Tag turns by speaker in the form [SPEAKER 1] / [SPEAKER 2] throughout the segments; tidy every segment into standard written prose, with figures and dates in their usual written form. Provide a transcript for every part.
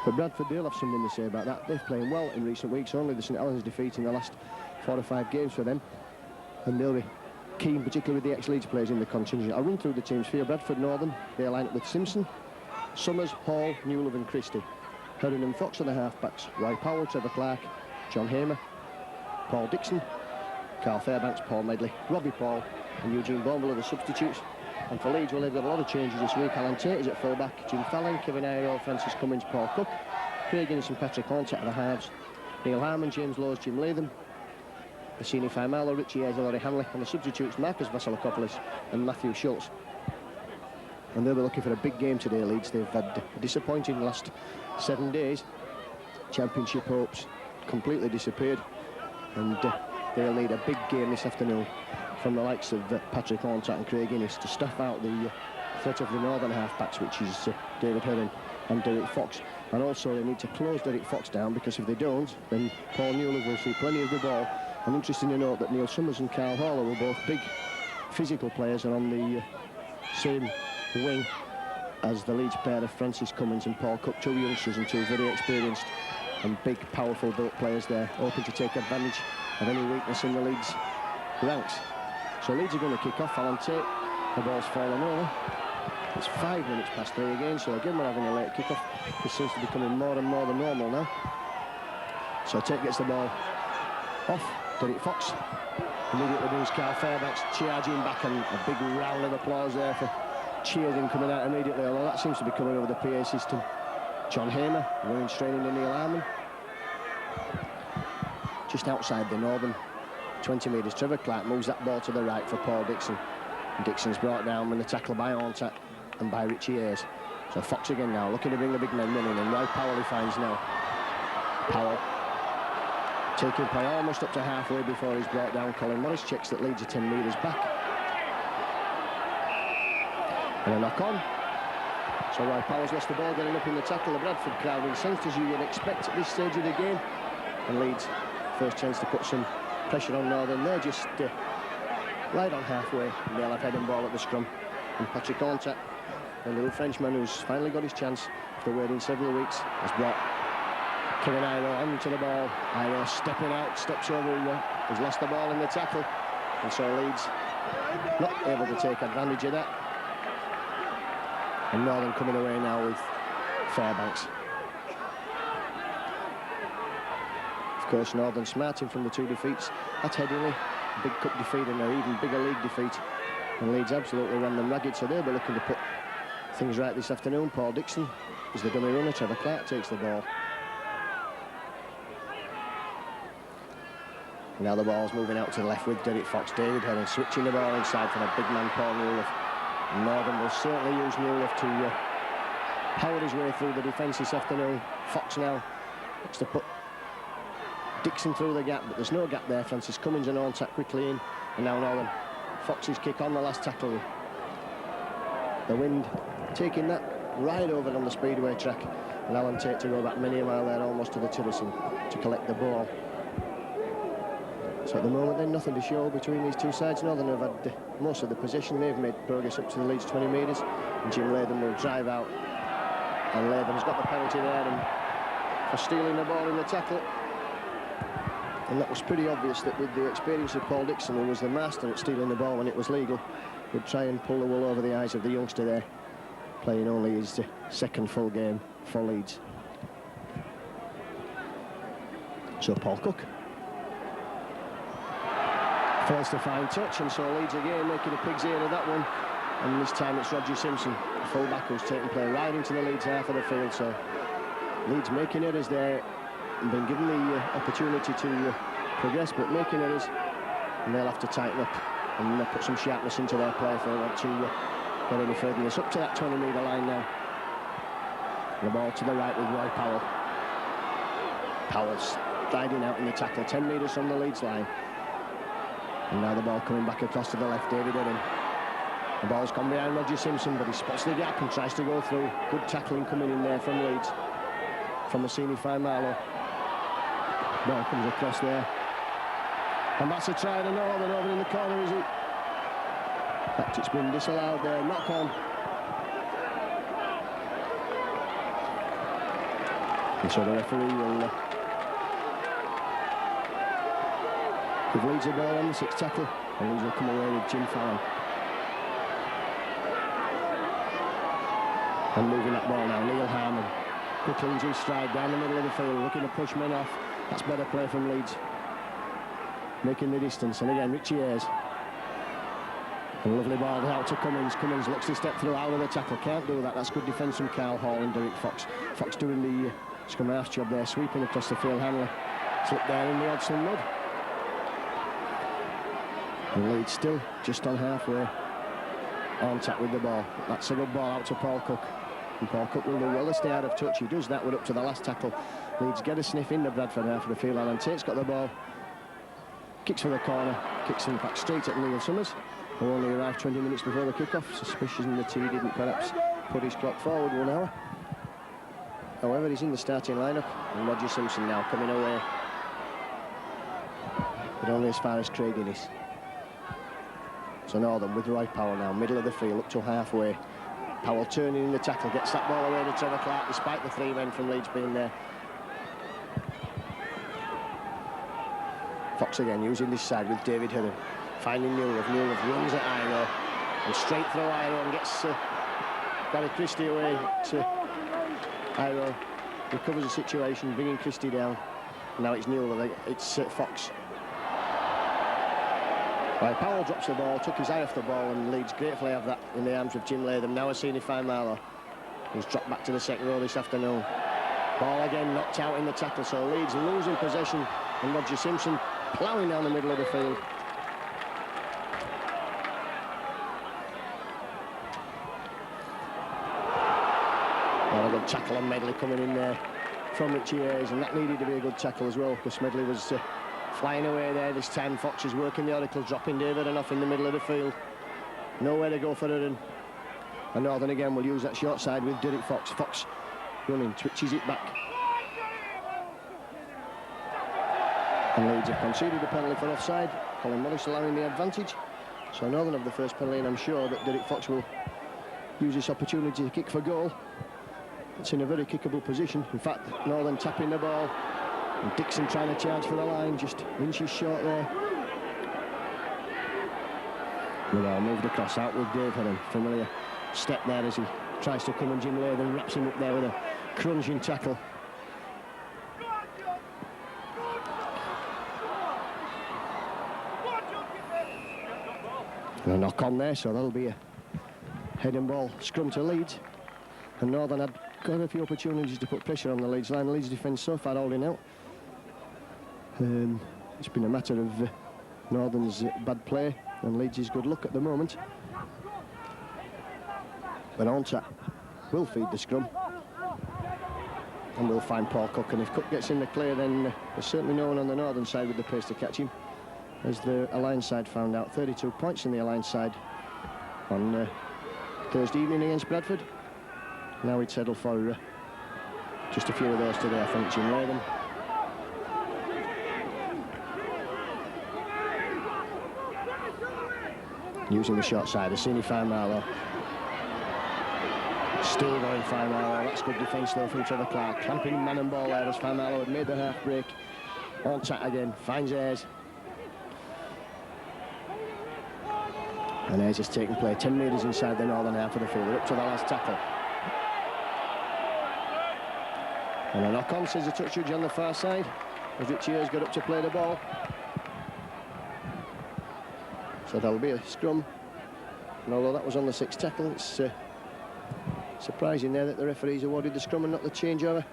[SPEAKER 1] But Bradford, they'll have something to say about that. They're playing well in recent weeks, only the St Helens defeat in the last 4 or 5 games for them. And they'll be keen, particularly with the ex-Leeds players in the contingent. I'll run through the teams for you. Bradford Northern, they line up with Simpson, Summers, Hall, Newlove and Christie. Herring and Fox are the half-backs. Roy Powell, Trevor Clark, John Hamer, Paul Dixon, Carl Fairbanks, Paul Medley, Robbie Paul and Eugene Bourneville are the substitutes. And for Leeds, well, they've got a lot of changes this week. Alan Tait is at full-back, Jim Fallon, Kevin Eyres, Francis Cummins, Paul Cook, Craig Innes and Patrick Haunter at the halves, Neil Harmon, James Lowes, Jim Latham, Esene Faimalo, Richie Eyres and Eyres Hanley, and the substitutes Marcus Vasilakopoulos and Matthew Schultz. And they'll be looking for a big game today, Leeds. They've had a disappointing last 7 days. Championship hopes completely disappeared, and they'll need a big game this afternoon from the likes of Patrick Haunter and Craig Innes to stuff out the threat of the northern half-backs, which is David Herring and Derek Fox. And also they need to close Derek Fox down, because if they don't, then Paul Newlove will see plenty of the ball. And interesting to note that Neil Summers and Carl Haller were both big physical players and on the same wing as the Leeds pair of Francis Cummins and Paul Cook, 2 youngsters and 2 very experienced and big, powerful built players there, hoping to take advantage of any weakness in the Leeds ranks. So Leeds are going to kick off. Alan Tait, the ball's fallen over. It's 5 minutes past 3 again, so again we're having a late kick-off. This seems to be becoming more and more the normal now. So Tait gets the ball off. Derek Fox immediately brings Carl Fairbanks charging back, and a big round of applause there for cheering coming out immediately, although that seems to be coming over the PA system. John Hamer running straight into Neil Harmon. Just outside the northern 20 metres, Trevor Clark moves that ball to the right for Paul Dixon. And Dixon's brought down with the tackle by Haunter and by Richie Eyres. So Fox again now, looking to bring the big men running, and Roy Powell he finds now. Powell taking play almost up to halfway before he's brought down. Colin Morris checks that Leeds are 10 metres back. And a knock on. So Roy Powell's lost the ball, getting up in the tackle. The Bradford crowd incensed, as you would expect at this stage of the game. And Leeds, first chance to put some pressure on Northern. They're just right on halfway. And they'll have head and ball at the scrum. And Patrick Haunter, the little Frenchman who's finally got his chance after waiting several weeks, has brought Kevin Eyres onto the ball. Eyres stepping out, steps over, he's lost the ball in the tackle. And so Leeds not able to take advantage of that. And Northern coming away now with Fairbanks. Of course, Northern smarting from the 2 defeats at Headingley, a big cup defeat and an even bigger league defeat. And Leeds absolutely ran them ragged, so they'll be looking to put things right this afternoon. Paul Dixon is the dummy runner. Trevor Clark takes the ball. Now the ball's moving out to the left with Derek Fox. David Herring switching the ball inside for the big man Paul Newlove. Northern will certainly use Newlove to power his way through the defence this afternoon. Fox now looks to put Dixon through the gap, but there's no gap there. Francis Cummins and Haunter quickly in, and now Northern. Fox's kick on the last tackle. The wind taking that right over on the speedway track, and Alan Tait to go back many a mile there, almost to the terracing, to collect the ball. So at the moment then, nothing to show between these two sides. Northern have had most of the possession. They've made progress up to the Leeds 20 metres, and Jim Latham will drive out, and Latham's got the penalty there and for stealing the ball in the tackle. And that was pretty obvious that with the experience of Paul Dixon, who was the master at stealing the ball when it was legal, would try and pull the wool over the eyes of the youngster there, playing only his second full game for Leeds. So Paul Cook fails to find touch, and so Leeds again making a pig's ear of that one. And this time it's Roger Simpson, the full-back, who's taking play right into the Leeds half of the field. So Leeds making errors there, and been given the opportunity to progress, but making errors, and they'll have to tighten up and put some sharpness into their play if they want to get any further. It's up to that 20-metre line now. The ball to the right with Roy Powell. Powell's striding out in the tackle, 10 metres from the Leeds line. And now the ball coming back across to the left, David Herring. The ball's gone behind Roger Simpson, but he spots the gap and tries to go through. Good tackling coming in there from Leeds, from Esene Faimalo. Ball comes across there, and that's a try to Northern over in the corner, is it? In fact, it's been disallowed there, knock on. And so the referee will give Leeds the ball on the 6th tackle, and Leeds will come away with Jim Fallon. And moving that ball now, Neil Harmon. Quickly into his stride down the middle of the field, looking to push men off. That's better play from Leeds. Making the distance, and again, Richie Eyres. A lovely ball out to Cummins. Cummins looks to step through out of the tackle. Can't do that. That's good defence from Carl Hall and Derek Fox. Fox doing the scrum half job there, sweeping across the field. Hanley slipped there in the Odsal mud. And Leeds still just on halfway. On tap with the ball. That's a good ball out to Paul Cook. And Paul Cook will do well to stay out of touch. He does that. We're up to the last tackle. Leeds get a sniff in the Bradford half of the field. And Tait's got the ball. Kicks for the corner. Kicks in back straight at Neil Summers, who only arrived 20 minutes before the kick-off. Suspicion that he didn't perhaps put his clock forward 1 hour. However, he's in the starting lineup. And Roger Simpson now coming away. But only as far as Craig Innes. So Northern with Roy Powell now, middle of the field, up to halfway. Powell turning in the tackle, gets that ball away to Trevor Clark, despite the 3 men from Leeds being there. Fox again using this side with David Heron, finding Newell. Newell runs at Eyres and straight through Eyres and gets Gary Christie away to Eyres. Recovers the situation, bringing Christie down. And now it's Newell, it's Fox. Right, Powell drops the ball, took his eye off the ball, and Leeds gratefully have that in the arms of Jim Latham. Now Esene Faimalo, who's dropped back to the 2nd row this afternoon. Ball again knocked out in the tackle, so Leeds losing possession, and Roger Simpson ploughing down the middle of the field. Well, a good tackle on Medley coming in there from Richie Eyres, and that needed to be a good tackle as well, because Medley was flying away there this time. Fox is working the Oracle, dropping David and off in the middle of the field. Nowhere to go for it, and Northern again will use that short side with Derek Fox. Fox running, twitches it back. And Leeds have conceded a penalty for offside. Colin Morris allowing the advantage. So Northern have the first penalty, and I'm sure that Derek Fox will use this opportunity to kick for goal. It's in a very kickable position. In fact, Northern tapping the ball. And Dixon trying to charge for the line, just inches short there. The ball moved across out with Dave Heron. Familiar step there as he tries to come, and Jim Latham wraps him up there with a crunching tackle. And a knock on there, so that'll be a head and ball scrum to Leeds. And Northern had got a few opportunities to put pressure on the Leeds line. Leeds defence so far holding out. It's been a matter of Northern's bad play and Leeds' good luck at the moment. But Onta will feed the scrum, and we'll find Paul Cook. And if Cook gets in the clear, then there's certainly no one on the Northern side with the pace to catch him. As the Alliance side found out, 32 points in the Alliance side on Thursday evening against Bradford. Now he'd settle for just a few of those today, I think, Jim Latham. Using the short side, Esene Faimalo. Still going Faimalo. That's good defence though from Trevor Clark. Clamping man and ball there as Faimalo had made the half break. On tap again, finds Eyres. And Eyres has taken play 10 metres inside the northern half of the field. We're up to the last tackle. And a knock on, says the touch judge on the far side, as Richie Eyres got up to play the ball. So there'll be a scrum. And although that was on the 6th tackle, it's surprising there that the referees awarded the scrum and not the changeover.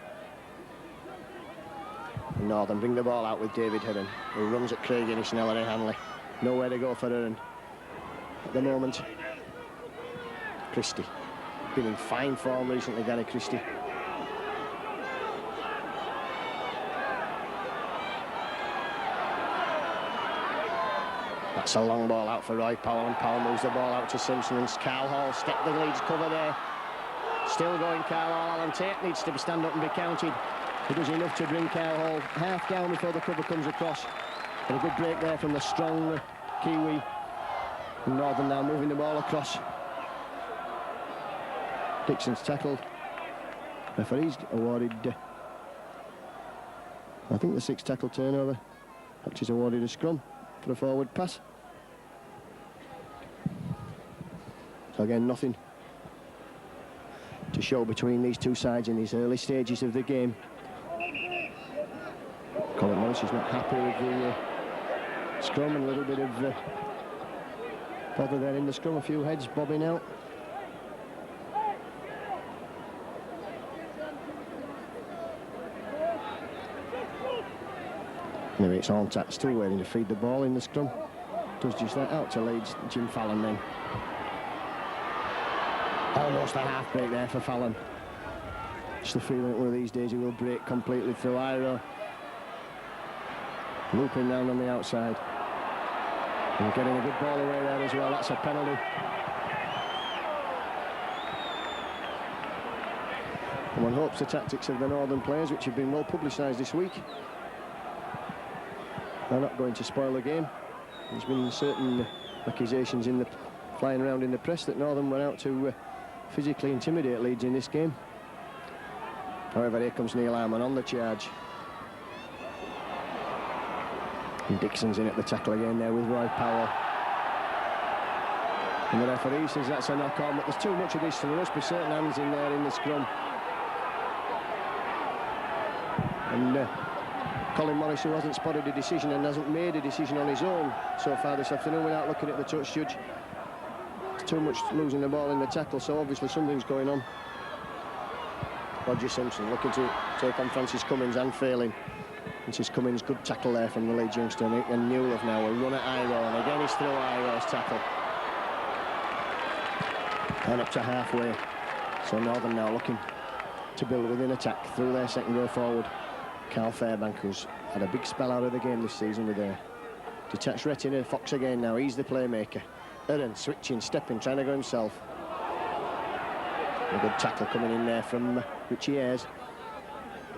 [SPEAKER 1] And Northern bring the ball out with David Heron, who runs at Craig Innes and Eyres and Hanley. Nowhere to go for Heron at the moment. Christie, been in fine form recently, Gary Christie. That's a long ball out for Roy Powell, and Powell moves the ball out to Simpson, and Carl Hall stepped the Leeds cover there. Still going Carl Hall. Alan Tait needs to stand up and be counted. He does enough to bring Carl Hall half down before the cover comes across. And a good break there from the strong Kiwi. And Northern now moving the ball across. Dixon's tackled. Referees awarded I think the 6 tackle turnover, which is awarded a scrum for a forward pass. So again, nothing to show between these two sides in these early stages of the game. Colin Morris is not happy with the scrum, and a little bit of bother there in the scrum, a few heads bobbing out. Anyway, it's on Tait, still waiting to feed the ball in the scrum. Does just that, out to Leeds, Jim Fallon then. Almost a half break there for Fallon. Just the feeling that one of these days he will break completely through. Eyres looping down on the outside. And getting a good ball away there as well. That's a penalty. And one hopes the tactics of the Northern players, which have been well publicised this week, are not going to spoil the game. There's been certain accusations in the flying around in the press that Northern were out to physically intimidate Leeds in this game. However, here comes Neil Harmon on the charge. And Dixon's in at the tackle again there with Robbie Paul. And the referee says that's a knock on, but there's too much of this, so there must be certain hands in there in the scrum. And Colin Morris, who hasn't spotted a decision and hasn't made a decision on his own so far this afternoon without looking at the touch judge. It's too much losing the ball in the tackle, so obviously something's going on. Roger Simpson looking to take on Francis Cummins and failing. Francis Cummins, good tackle there from the Leeds youngster, and Newell now will run at Eyres, and again he's through Eyres' tackle. And up to halfway. So Northern now looking to build within attack through their second row forward. Carl Fairbank, who's had a big spell out of the game this season with a detached retina. Fox again now, he's the playmaker. Aaron switching, stepping, trying to go himself. A good tackle coming in there from Richie Eyres.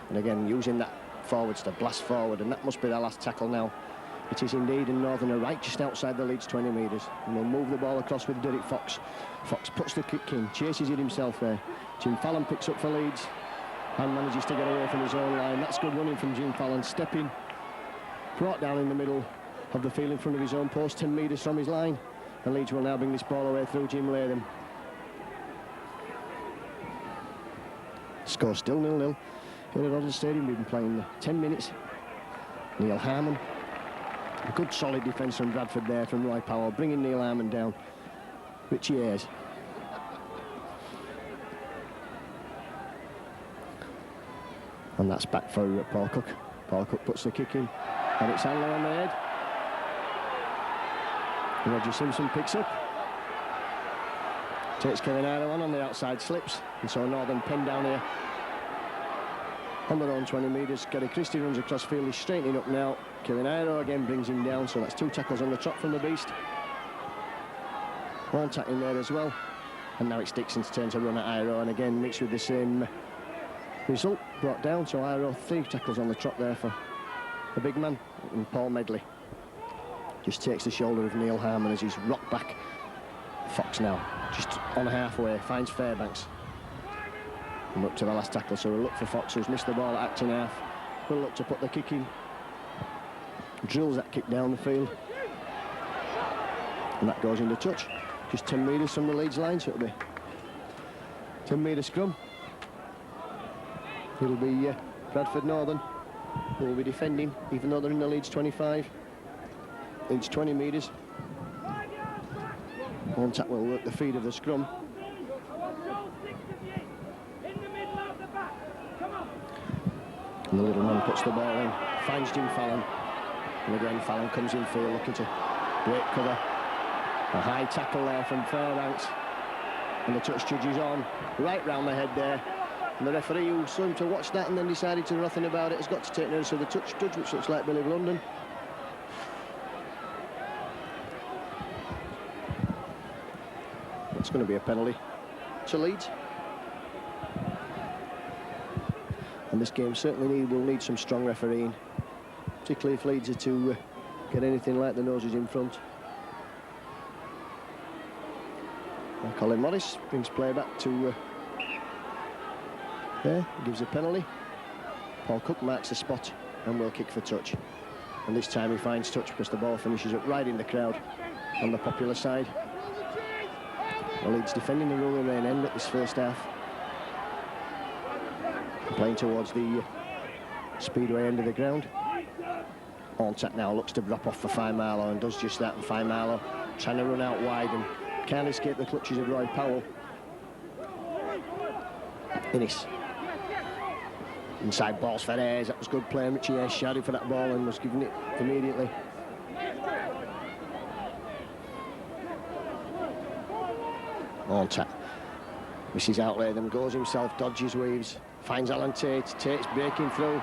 [SPEAKER 1] And again, using that forwards to blast forward, and that must be their last tackle now. It is indeed, and Northern are right just outside the Leeds 20 metres. And they'll move the ball across with Derek Fox. Fox puts the kick in, chases it himself there. Jim Fallon picks up for Leeds and manages to get away from his own line. That's good running from Jim Fallon, stepping, brought down in the middle of the field in front of his own post, 10 metres from his line. And Leeds will now bring this ball away through Jim Latham. Score still 0-0 here at Odsal Stadium. We've been playing 10 minutes. Neil Harmon. A good solid defence from Bradford there from Robbie Paul, bringing Neil Harmon down. Richie Eyres. And that's back for Paul Cook. Paul Cook puts the kick in, and it's Hanley on the head. And Roger Simpson picks up. Takes Kevin Eyre on the outside, slips, and so Northern pen down here on their own 20 metres. Gary Christie runs across field, he's straightening up now. Kevin Eyre again brings him down, so that's 2 tackles on the trot from the beast. One tackling there as well. And now it's Dixon's turn to run at Eyre, and again mixed with the same result, brought down. So Eyre 3 tackles on the trot there for the big man. And Paul Medley just takes the shoulder of Neil Harmon as he's rocked back. Fox now just on halfway, finds Fairbanks. And up to the last tackle, so we'll look for Fox, who's missed the ball at acting half. We'll look to put the kick in. Drills that kick down the field. And that goes into touch. Just 10 metres from the Leeds line, so it'll be 10 metre scrum. It'll be Bradford Northern who will be defending, even though they're in the Leeds 25. Leeds 20 metres. One tap will work the feed of the scrum. And the little man puts the ball in, finds Jim Fallon. And again, Fallon comes in field looking to break cover. A high tackle there from Fairbanks. And the touch judge is on, right round the head there. And the referee, who saw him to watch that and then decided to do nothing about it, has got to take notice of the touch judge, which looks like Billy London. It's going to be a penalty to Leeds. And this game certainly will need some strong refereeing, particularly if Leeds are to get anything like the noses in front. And Colin Morris brings play back to there, gives a penalty. Paul Cook marks the spot and will kick for touch. And this time he finds touch because the ball finishes up right in the crowd on the popular side. The Leeds defending the ruling lane end at this first half. Playing towards the speedway end of the ground. Tait now looks to drop off for Faimalo and does just that, and Faimalo trying to run out wide and can't escape the clutches of Robbie Paul. Eyres. Inside balls for Eyres. That was good play. Richie Eyres shouted for that ball and was given it immediately. Tait misses outlay them, goes himself, dodges, weaves, finds Alan Tait. Tait's breaking through.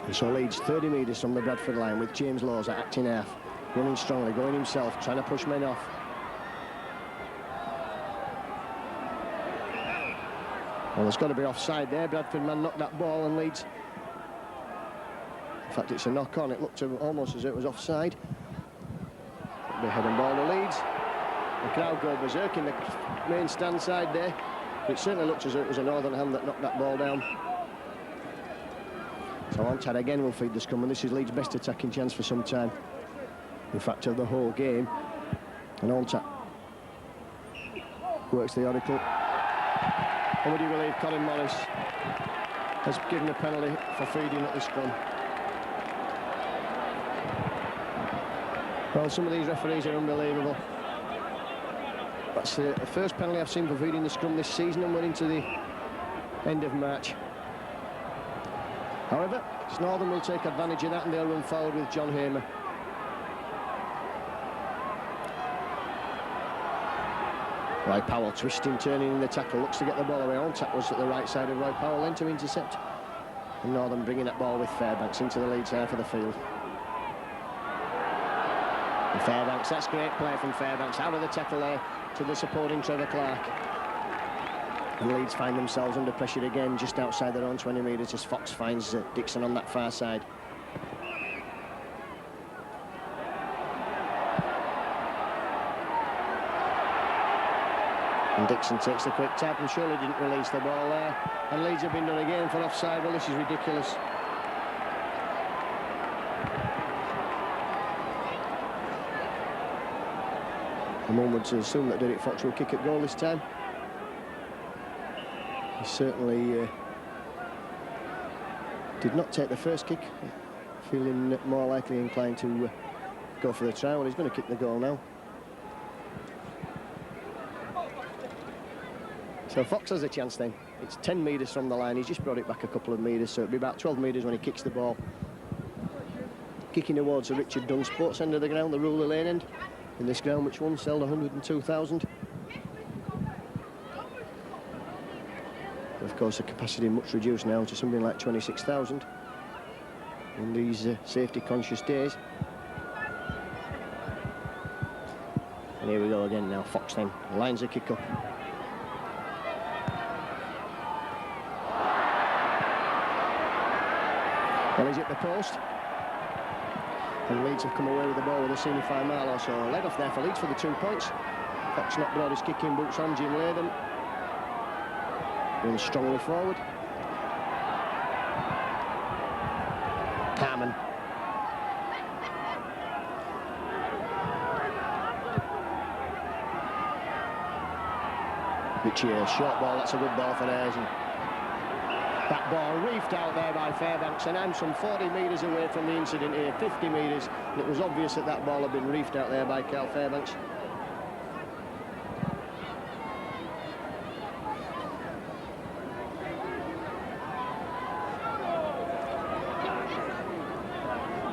[SPEAKER 1] And so Leeds 30 metres from the Bradford line with James Lawes at acting half, running strongly, going himself, trying to push men off. Well, there's got to be offside there. Bradford man knocked that ball and Leeds. In fact, it's a knock on. It looked almost as if it was offside. It'll be head and ball to Leeds. The crowd go berserk in the main stand side there. It certainly looked as if it was a Northern hand that knocked that ball down. So Tait again will feed the scrum, and this is Leeds' best attacking chance for some time. In fact, of the whole game. And Tait works the oracle. And would you believe Colin Morris has given a penalty for feeding at the scrum? Well, some of these referees are unbelievable. That's the first penalty I've seen for feeding the scrum this season, and we're into the end of March. However, Northern will take advantage of that and they'll run forward with John Hamer. Robbie Paul twisting, turning in the tackle, looks to get the ball away. Tait was at the right side of Robbie Paul, then to intercept. And Northern bringing that ball with Fairbanks into the Leeds half of the field. And Fairbanks, that's great play from Fairbanks, out of the tackle there to the supporting Trevor Clark. And Leeds find themselves under pressure again just outside their own 20 metres as Fox finds Dixon on that far side. And Dixon takes the quick tap and surely didn't release the ball there. And Leeds have been done again for offside. Well, this is ridiculous. And one would assume that Derek Fox will kick at goal this time. He certainly did not take the first kick, feeling more likely inclined to go for the try. Well, he's going to kick the goal now. So Fox has a chance then. It's 10 metres from the line. He's just brought it back a couple of metres, so it'll be about 12 metres when he kicks the ball. Kicking towards the Richard Dunn Sports end of the ground, the ruler lane end, in this ground which once held 102,000. Of course, the capacity much reduced now to something like 26,000 in these safety-conscious days. And here we go again now. Fox then lines a kick up. Well, he's hit the post. And Leeds have come away with the ball with Esene Faimalo, so led off there for Leeds for the 2 points. Fox not brought his kicking boots on. Jim Latham runs strongly forward. Harmon. Richie Eyres, short ball, that's a good ball for Eyres. That ball reefed out there by Fairbanks, and I'm some 40 metres away from the incident here, 50 metres, and it was obvious that that ball had been reefed out there by Carl Fairbanks.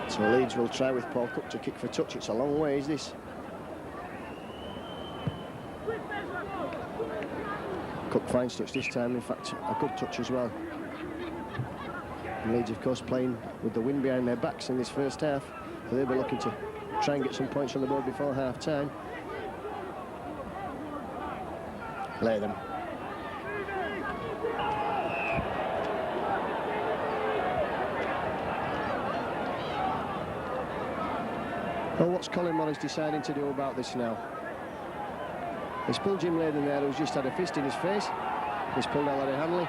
[SPEAKER 1] So Leeds will try with Paul Cook to kick for touch. It's a long way, is this? Cook finds touch this time, in fact, a good touch as well. And Leeds, of course, playing with the wind behind their backs in this first half. So they'll be looking to try and get some points on the board before half-time. Latham. Well, what's Colin Morris deciding to do about this now? He's pulled Jim Latham there, who's just had a fist in his face. He's pulled Eyres and Hanley.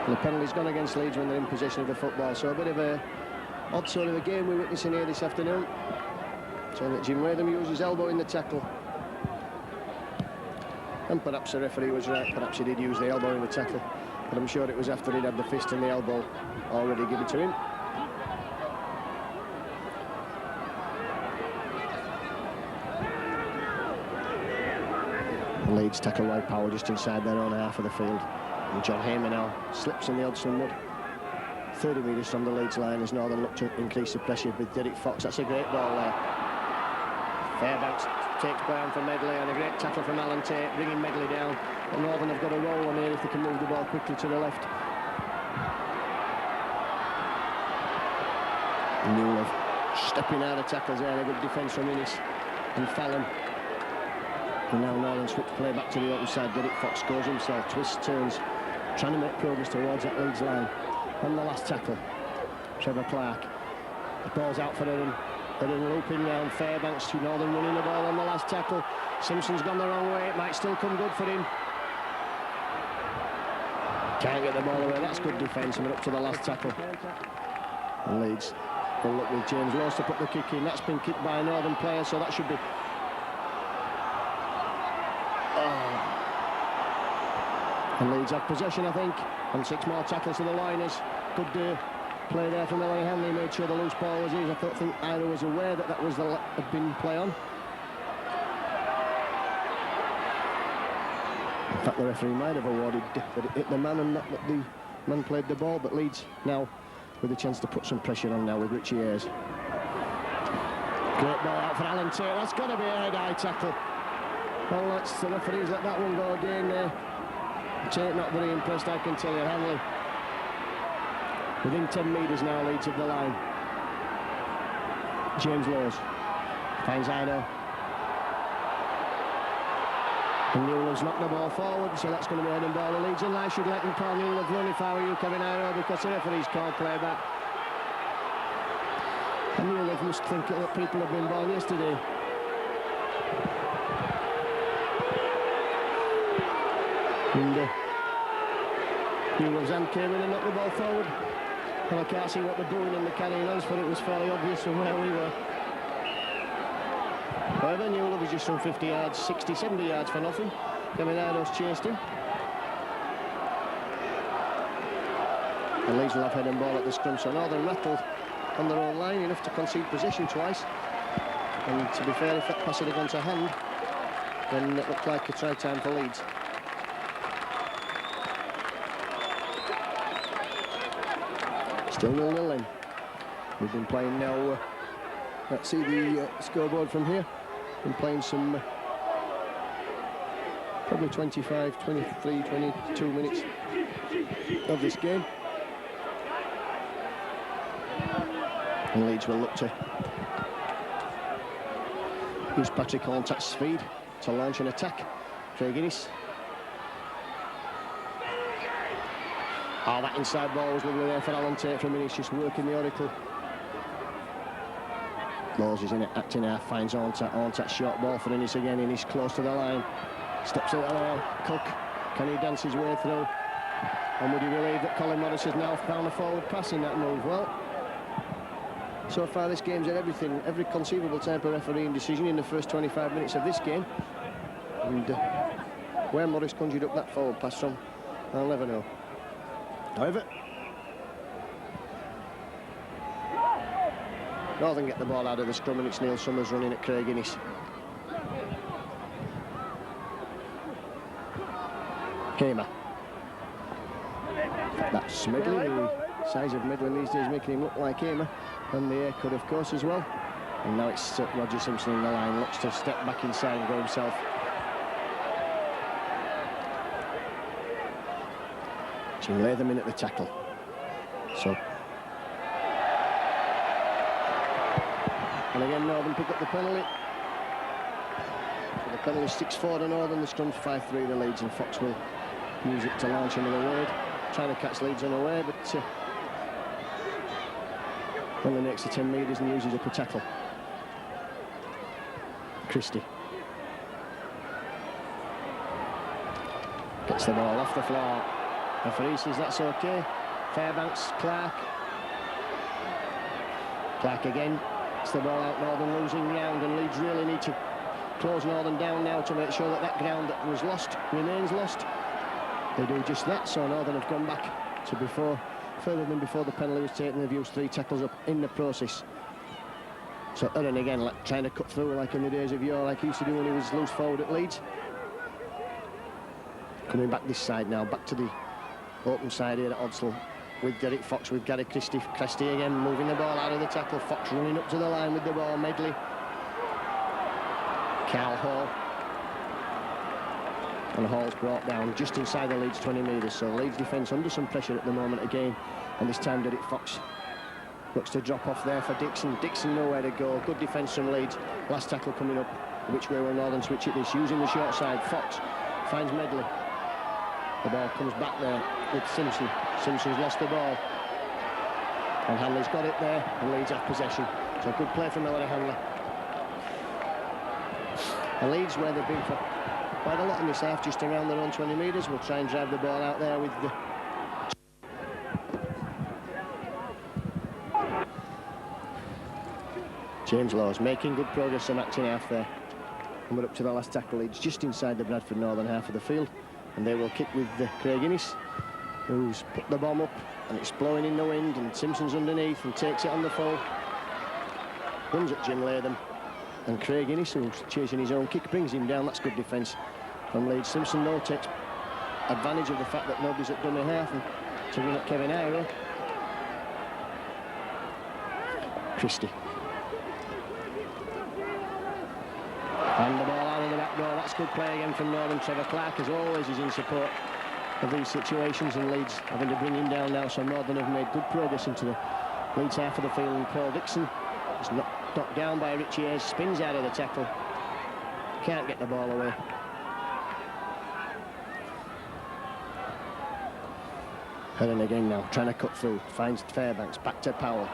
[SPEAKER 1] And the penalty's gone against Leeds when they're in possession of the football, so a bit of a odd sort of a game we're witnessing here this afternoon. So that Jim Latham used his elbow in the tackle. And perhaps the referee was right, perhaps he did use the elbow in the tackle. But I'm sure it was after he'd had the fist and the elbow already given to him. Leeds tackle wide power just inside their own half of the field. And John Hamer now slips in the Odsal mud. 30 metres from the Leeds line as Northern look to increase the pressure with Derek Fox. That's a great ball there. Fairbank takes ground for Medley, and a great tackle from Alan Tait, bringing Medley down. And Northern have got a roll on here if they can move the ball quickly to the left. Newell stepping out of tackles there, a good defence from Innes and Fallon. And now Northern switch play back to the open side. Derek Fox goes himself, twists, turns, trying to make progress towards that Leeds line. On the last tackle, Trevor Clark. The ball's out for Erin. Erin looping round Fairbanks. Northern running the ball on the last tackle. Simpson's gone the wrong way. It might still come good for him. Can't get the ball away. That's good defence. And we're up to the last tackle. And Leeds will look with James Lawes to put the kick in. That's been kicked by a Northern player, so that should be... And Leeds have possession, I think, and 6 more tackles to the Loiners. Good play there from Eyres and Hanley, made sure the loose ball was his. I don't think Eyre was aware that that was had been play on. In fact, the referee might have awarded that it hit the man and not that the man played the ball, but Leeds now with a chance to put some pressure on now with Richie Eyres. Great ball out for Alan Tait. That's got to be a head-eye tackle. Well, that's the referee's let that one go again there. Tait not very impressed, I can tell you. Hanley within 10 metres now, Leeds of the line. James Lawes finds Eyre. And Newell's knocked the ball forward, so that's going to be a heading ball. The Leeds and I should let them call Newell have run if I were you, Kevin Eyre, because the referee's called play back. And Newell must think that people have been ball yesterday. And Newell's hand came in and knocked the ball forward. And I can't see what they're doing in the carrying on, but it was fairly obvious from where we were. However, Newell was just some 50 yards, 60, 70 yards for nothing. Kevin Eyres chased him. And Leeds will have head and ball at the scrum, so Northern rattled on their own line, enough to concede possession twice. And to be fair, if that pass had gone to hand, then it looked like a try time for Leeds. Still 0-0 in. We've been playing now, let's see the scoreboard from here. Been playing some probably 25, 23, 22 minutes of this game. And Leeds will look to use Patrick Horntat's speed to launch an attack. Craig Innes. Oh, that inside ball was lovely there for Alan Tait from Innes, just working the oracle. Lawes is in it, acting half, finds Horntat. Horntat short ball for Innes again. Innes close to the line. Steps out there. Cook, can he dance his way through? And would you believe that Colin Morris has now found a forward pass in that move? Well, so far this game's had everything, every conceivable type of refereeing decision in the first 25 minutes of this game. And where Morris conjured up that forward pass from, I'll never know. However, Northern get the ball out of the scrum, and it's Neil Summers running at Craig Innes. Hamer. That's Medley, the size of Medley these days making him look like Hamer, and the haircut of course as well. And now it's Roger Simpson in the line, looks to step back inside and go himself. Jim Latham in at the tackle. So, and again Northern pick up the penalty. So the penalty 6-4 to Northern, the scrum's 5-3 to Leeds, and Fox will use it to launch him in a wade. Trying to catch Leeds unaware, but only makes the 10 metres and uses up a tackle. Christie gets the ball off the floor. Referee says that's okay. Fairbank's Clark. Clark again. It's the ball out. Northern losing ground, and Leeds really need to close Northern down now to make sure that that ground that was lost remains lost. They do just that, so Northern have gone back to further than before the penalty was taken. They've used 3 tackles up in the process. So Aaron again, like, trying to cut through like in the days of yore, like he used to do when he was loose forward at Leeds. Coming back this side now, back to the open side here at Odsal with Derek Fox, with Gary Christie again, moving the ball out of the tackle. Fox running up to the line with the ball. Medley. Carl Hall. And Hall's brought down just inside the Leeds 20 metres. So Leeds defence under some pressure at the moment again. And this time Derek Fox looks to drop off there for Dixon. Dixon nowhere to go. Good defence from Leeds. Last tackle coming up. Which way will Northern switch it this? Using the short side. Fox finds Medley. The ball comes back there with Simpson. Simpson's lost the ball. And Hanley's got it there. And Leeds have possession. So good play from Ellery Hanley. And Leeds, where they've been for quite a lot in this half, just around their own 20 metres, will try and drive the ball out there with the... James Laws making good progress on acting half there. And we're up to the last tackle. Leeds just inside the Bradford Northern half of the field. And they will kick with Craig Innes, who's put the bomb up, and it's blowing in the wind, and Simpson's underneath and takes it on the full. Runs at Jim Latham, and Craig Innes, who's chasing his own kick, brings him down. That's good defence from Leeds. Simpson, though, takes advantage of the fact that nobody's at dummy half and to win at Kevin Eyres. Christie. And the ball out of the back door. That's good play again from Northern. Trevor Clark, as always, is in support of these situations, and Leeds having to bring him down now. So Northern have made good progress into the Leeds half of the field. And Paul Dixon is knocked down by Richie Eyres, spins out of the tackle, can't get the ball away. Heron again now, trying to cut through, finds Fairbanks, back to Powell.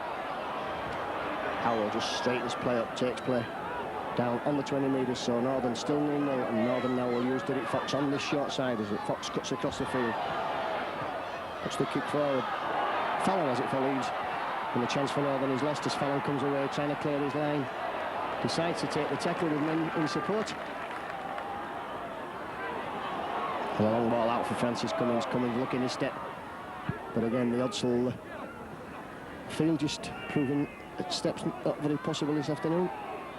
[SPEAKER 1] Powell just straightens play up, takes play down on the 20 metres, so Northern still 0-0, and Northern now will use Derek Fox on this short side as Fox cuts across the field. Puts the kick forward. Fallon has it for Leeds, and the chance for Northern is lost as Fallon comes away, trying to clear his line. Decides to take the tackle with men in support. And a long ball out for Francis Cummins. Cummins looking his step, but again the Odsal field just proving that steps not very possible this afternoon.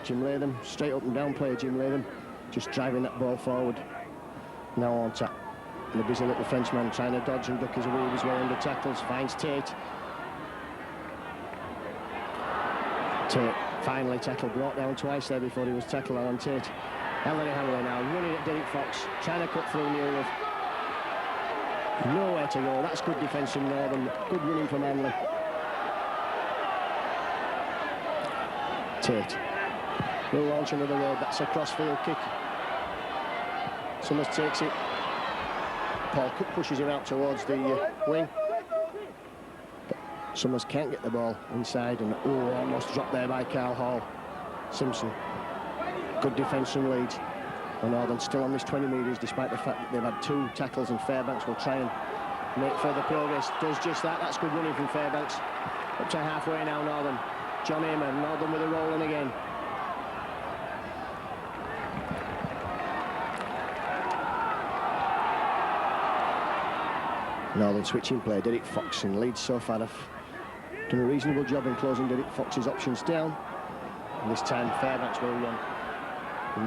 [SPEAKER 1] Jim Latham, straight up and down player Jim Latham, just driving that ball forward. Now on tap. And the busy little Frenchman trying to dodge and duck his way under tackles, finds Tait. Tait finally tackled, brought down twice there before he was tackled on Tait. Ellery Hanley now running at Derek Fox, trying to cut through Newell. Nowhere to go. That's good defence from Northern, good running from Hanley. Tait will launch another road. That's a cross-field kick. Summers takes it. Paul Cook pushes him out towards the wing. But Summers can't get the ball inside, and almost dropped there by Carl Hall. Simpson. Good defence from Leeds. And Northern still on this 20 metres, despite the fact that they've had 2 tackles, and Fairbanks will try and make further progress. Does just that. That's good running from Fairbanks. Up to halfway now, Northern. John Eamon, Northern with a rolling again. Northern switching play, Derek Fox, and Leeds so far have done a reasonable job in closing Derek Fox's options down. And this time Fairbanks will run.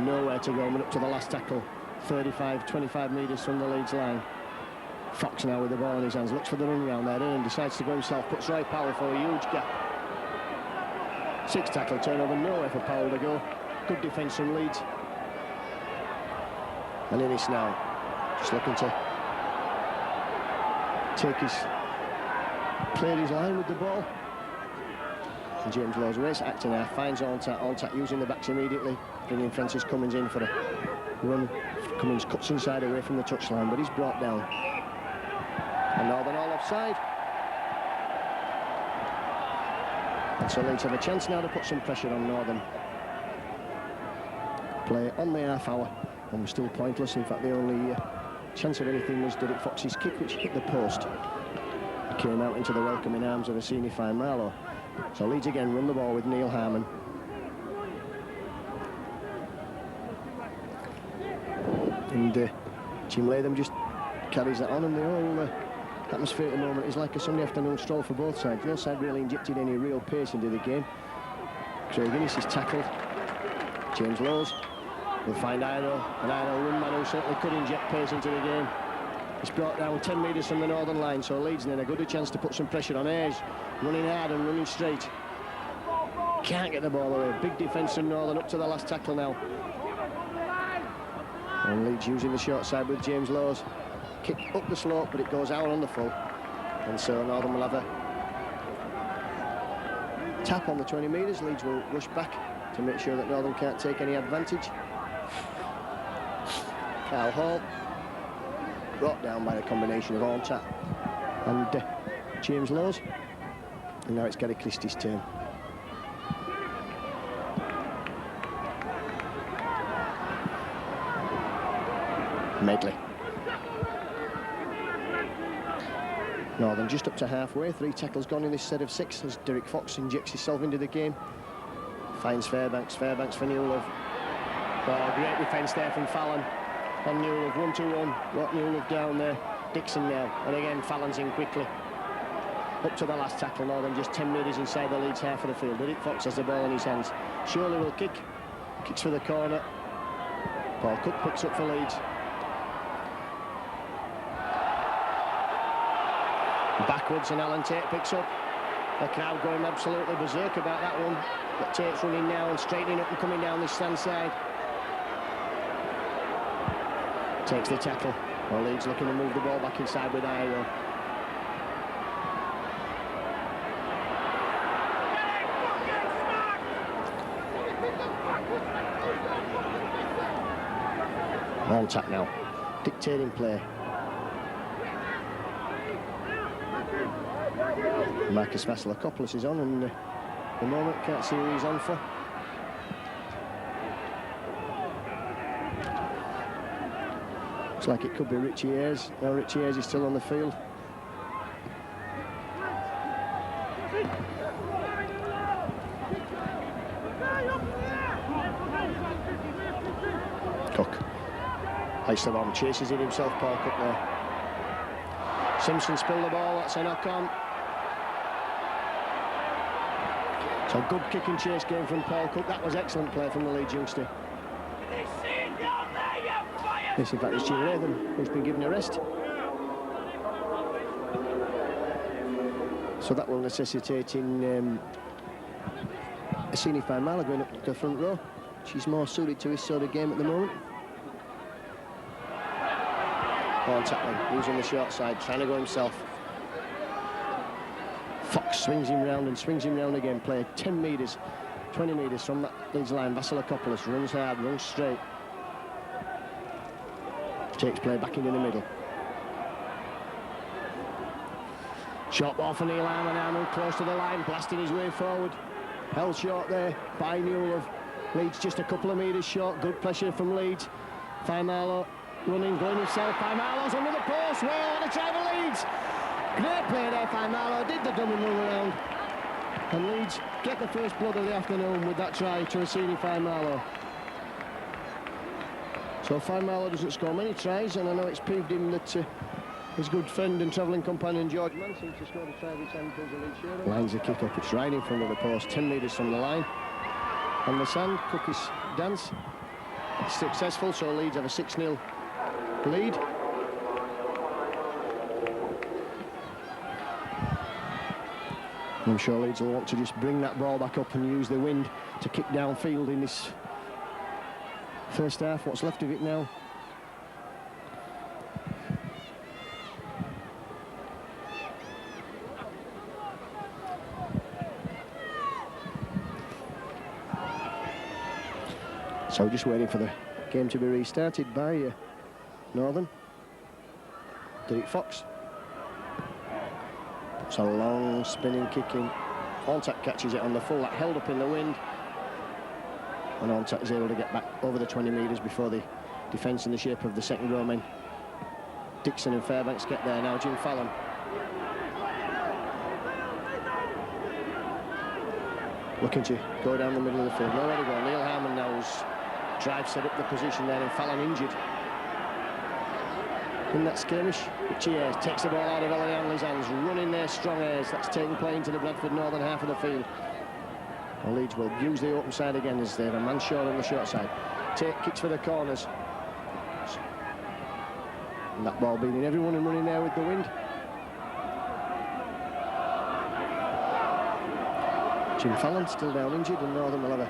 [SPEAKER 1] Nowhere to go, but up to the last tackle, 25 metres from the Leeds line. Fox now with the ball in his hands, looks for the run round there, and decides to go himself, puts Roy Powell for a huge gap. 6 tackle turnover, nowhere for Powell to go. Good defence from Leeds. And Innes now, just looking to clear his line with the ball. And James Laws race acting now, finds on tap using the backs immediately, bringing Francis Cummins in for the run. Cummins cuts inside away from the touchline, but he's brought down. And Northern all offside. And so Leeds have a chance now to put some pressure on Northern. Play on the half hour, and we're still pointless. In fact, they only chance of anything was Derek Fox's kick, which hit the post. It came out into the welcoming arms of Esene Faimalo. So Leeds again run the ball with Neil Harmon. And Jim Latham just carries that on, and the whole atmosphere at the moment is like a Sunday afternoon stroll for both sides. No side really injected any real pace into the game. Craig Innes is tackled. James Lowes will find Eyres, and Eyres, one man who certainly could inject pace into the game. It's brought down 10 metres from the northern line, so Leeds in a good chance to put some pressure on Eyres. Running hard and running straight. Can't get the ball away. Big defence from Northern up to the last tackle now. And Leeds using the short side with James Lowes. Kick up the slope, but it goes out on the full. And so Northern will have a tap on the 20 metres. Leeds will rush back to make sure that Northern can't take any advantage. Carl Hall brought down by the combination of Odsal and James Lowes. And now it's Gary Christie's turn. Medley. Northern just up to halfway. 3 tackles gone in this set of 6 as Derek Fox injects himself into the game. Finds Fairbanks. Fairbanks for Newlove. Oh, great defence there from Fallon on Newlove. 1-2-1. Got Newlove down there. Dixon now. And again, Fallon's in quickly. Up to the last tackle. Northern just 10 metres inside the Leeds half of the field. Derek Fox has the ball in his hands. Shirley will kick. Kicks for the corner. Paul Cook picks up for Leeds. Backwards, and Alan Tait picks up. The crowd going absolutely berserk about that one. But Tait's running now and straightening up and coming down this stand side. Takes the tackle. Well, Leeds looking to move the ball back inside with Eyres. On tap now. Dictating play. Marcus Vasilakopoulos is on, and at the moment can't see who he's on for. Looks like it could be Richie Eyres. No, Richie Eyres is still on the field. Cook. Ice the bomb, chases it himself, Paul Cook there. Simpson spilled the ball, that's a knock-on. So good kick and chase game from Paul Cook. That was excellent play from the Leeds youngster. This, in fact, is Jim Latham, who's been given a rest. So that will necessitate in Esene Faimalo going up to the front row. She's more suited to his sort of game at the moment. On tackling, using the short side, trying to go himself. Fox swings him round and swings him round again. Play 10 metres, 20 metres from that Leeds line. Vasilakopoulos runs hard, runs straight. Takes play back into the middle. Short ball for Neil Harmon now, close to the line, blasting his way forward. Held short there by Newlove. Leeds just a couple of metres short. Good pressure from Leeds. Faimalo running, going himself. Faimalo's under the post. Well, what a try for Leeds. Great play there, Faimalo did the double move around. And Leeds get the first blood of the afternoon with that try to Esene Faimalo. So Faimalo doesn't score many tries, and I know it's peeved him that his good friend and travelling companion George Mann seems to score the try every time he pulls a Leeds shirt. Lines the kick up, it's right in front of the post, 10 metres from the line. On the sand, Cookie's dance. It's successful, so Leeds have a 6-0 lead. I'm sure Leeds will want to just bring that ball back up and use the wind to kick downfield in this first half. What's left of it now? So just waiting for the game to be restarted by Northern. Derek Fox. It's a long spinning kicking. Ontak catches it on the full, that held up in the wind. And Ontak is able to get back over the 20 metres before the defence in the shape of the second row men Dixon and Fairbanks get there now. Jim Fallon. Looking to go down the middle of the field. Nowhere to go. Neil Harmon now's drive set up the position there, and Fallon injured in that skirmish. Richie Eyres takes the ball out of Esene Hanley's hands, running there, strong Eyres. That's taking play into the Bradford northern half of the field. And Leeds will use the open side again as they have a man short on the short side. Tait kicks for the corners. And that ball beating everyone and running there with the wind. Jim Fallon still down injured, and Northern will have a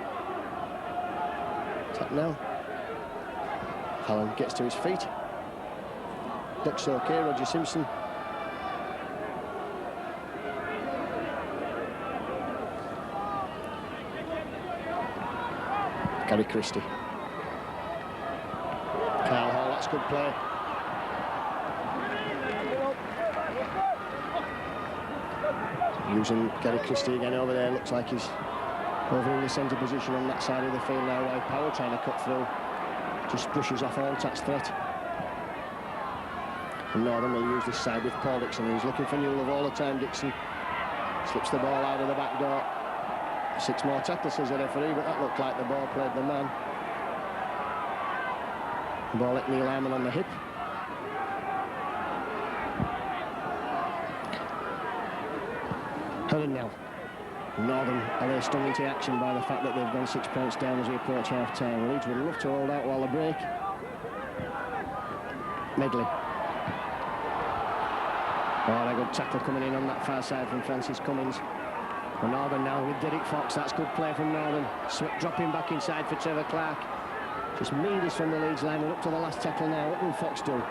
[SPEAKER 1] tap now. Fallon gets to his feet. Looks okay, Roger Simpson. Gary Christie. Carl Hall, that's good play. Using Gary Christie again over there. Looks like he's over in the centre position on that side of the field now. Robbie Paul trying to cut through. Just brushes off all touch threat. And Northern will use this side with Paul Dixon. He's looking for Newell all the time. Dixon slips the ball out of the back door. 6 more tackles, says the referee, but that looked like the ball played the man. The ball hit Neil Harmon on the hip. Hurling now. Northern are they stung into action by the fact that they've gone 6 points down as we approach half-time. Leeds would love to hold out while the break. Medley. Oh, a good tackle coming in on that far side from Francis Cummins. And Northern now with Derek Fox. That's good play from Northern. Dropping back inside for Trevor Clark. Just meanders from the Leeds line. We're up to the last tackle now. What will Fox do?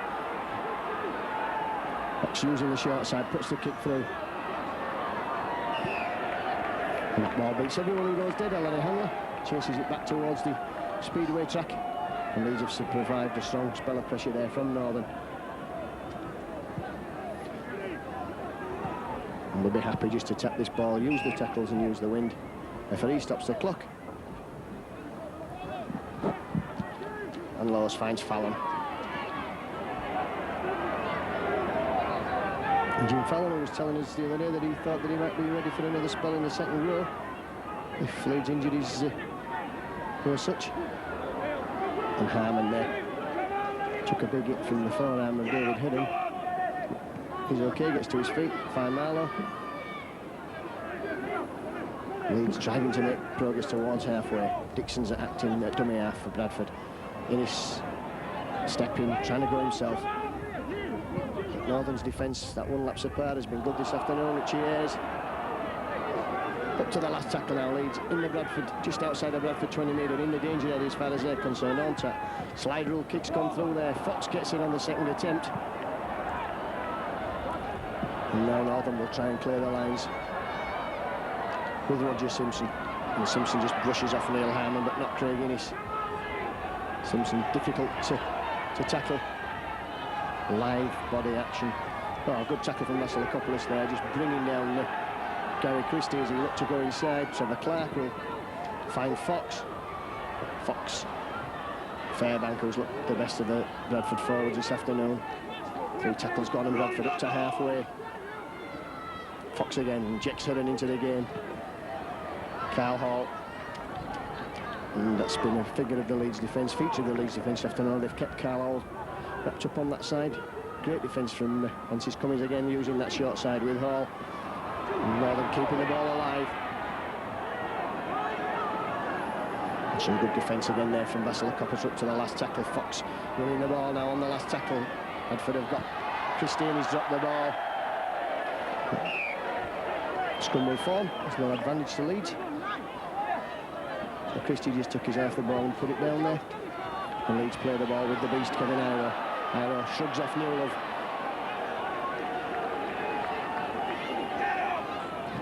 [SPEAKER 1] Fox using the short side, puts the kick through. And that ball beats everyone who goes dead. Esene Hanley chases it back towards the speedway track. And Leeds have survived a strong spell of pressure there from Northern. And we'll be happy just to tap this ball, use the tackles and use the wind. Referee stops the clock. And Lowes finds Fallon. And Jim Fallon was telling us the other day that he thought that he might be ready for another spell in the second row if Leeds injuries were such. And Harmon there took a big hit from the forearm of David Hidden. He's okay, gets to his feet. Faimalo. Leeds driving to make progress towards halfway. Dixon's acting at dummy half for Bradford. Innes stepping, trying to go himself. Northern's defence, that one lapse apart, has been good this afternoon. Richie Eyres. Up to the last tackle now, Leeds in the Bradford, just outside the Bradford 20 metre, in the danger area as far as they're concerned. On tap. Slide rule kicks come through there. Fox gets in on the second attempt. And now Northern will try and clear the lines with Roger Simpson. And Simpson just brushes off Neil Harmon, but not Craig Innes. Simpson difficult to tackle. Live body action. Oh, good tackle from Vasilakopoulos there, just bringing down Gary Christie as he looked to go inside. Trevor Clark will find Fox. Fox. Fairbank, who's looked the best of the Bradford forwards this afternoon. 3 tackles gone and Bradford up to halfway. Fox again injects Hurren into the game. Carl Hall. And that's been a figure of the Leeds defence, feature of the Leeds defence afternoon. They've kept Carl Hall wrapped up on that side. Great defence from Francis Cummins again, using that short side with Hall. And Northern keeping the ball alive. And some good defence again there from Vasilakopoulos up to the last tackle. Fox running the ball now on the last tackle. Bradford have got Christie and he's dropped the ball. Scrum will form. There's no advantage to Leeds. So Christie just took his eye off the ball and put it down there. And Leeds play the ball with the beast, Kevin Eyres. Eyres shrugs off Newell.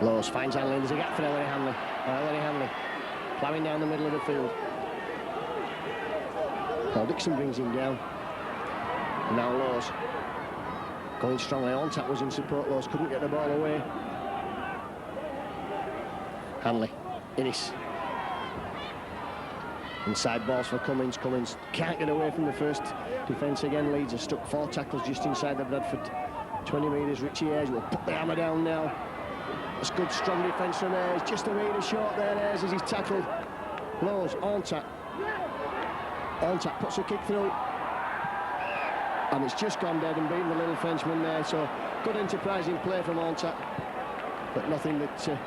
[SPEAKER 1] Lowes finds Hanley. There's a gap for Esene Hanley. Esene Hanley ploughing down the middle of the field. Paul Dixon brings him down. And now Lowes going strongly. On tap was in support. Lowes couldn't get the ball away. Hanley. Innes. Inside balls for Cummins. Cummins can't get away from the first defence again. Leeds have stuck 4 tackles just inside the Bradford 20 metres. Richie Eyres will put the hammer down now. That's good, strong defence from Eyres. Just a metre short there, Eyres, as he's tackled. Lows, Tait. Tait puts a kick through. And it's just gone dead and beaten the little Frenchman there. So good enterprising play from Tait. But nothing that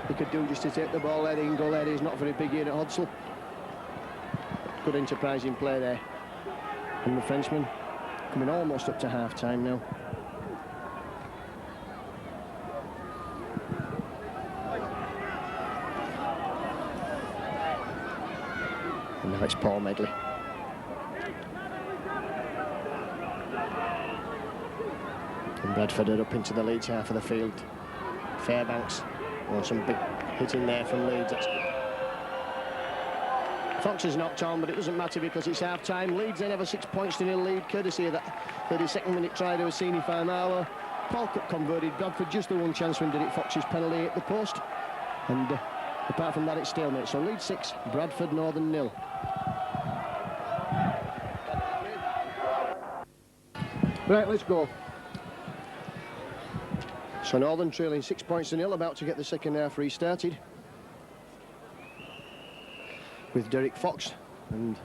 [SPEAKER 1] he could do just to take the ball there. He can go there. He's not very big here at Odsal. Good enterprising play there. And the Frenchman coming almost up to half-time now. And now it's Paul Medley. And Bradford are up into the Leeds half of the field. Fairbanks. Oh, some big hitting there from Leeds. Fox is knocked on, but it doesn't matter because it's half-time. Leeds then have a 6-0 lead, courtesy of that 32nd minute try to Esene Faimalo. Paul Cook converted. Bradford just the one chance when did it. Fox's penalty at the post. And apart from that, it's stalemate. So Leeds 6, Bradford Northern 0. Right, let's go. So Northern trailing 6-0, about to get the second half restarted. With Derek Fox, and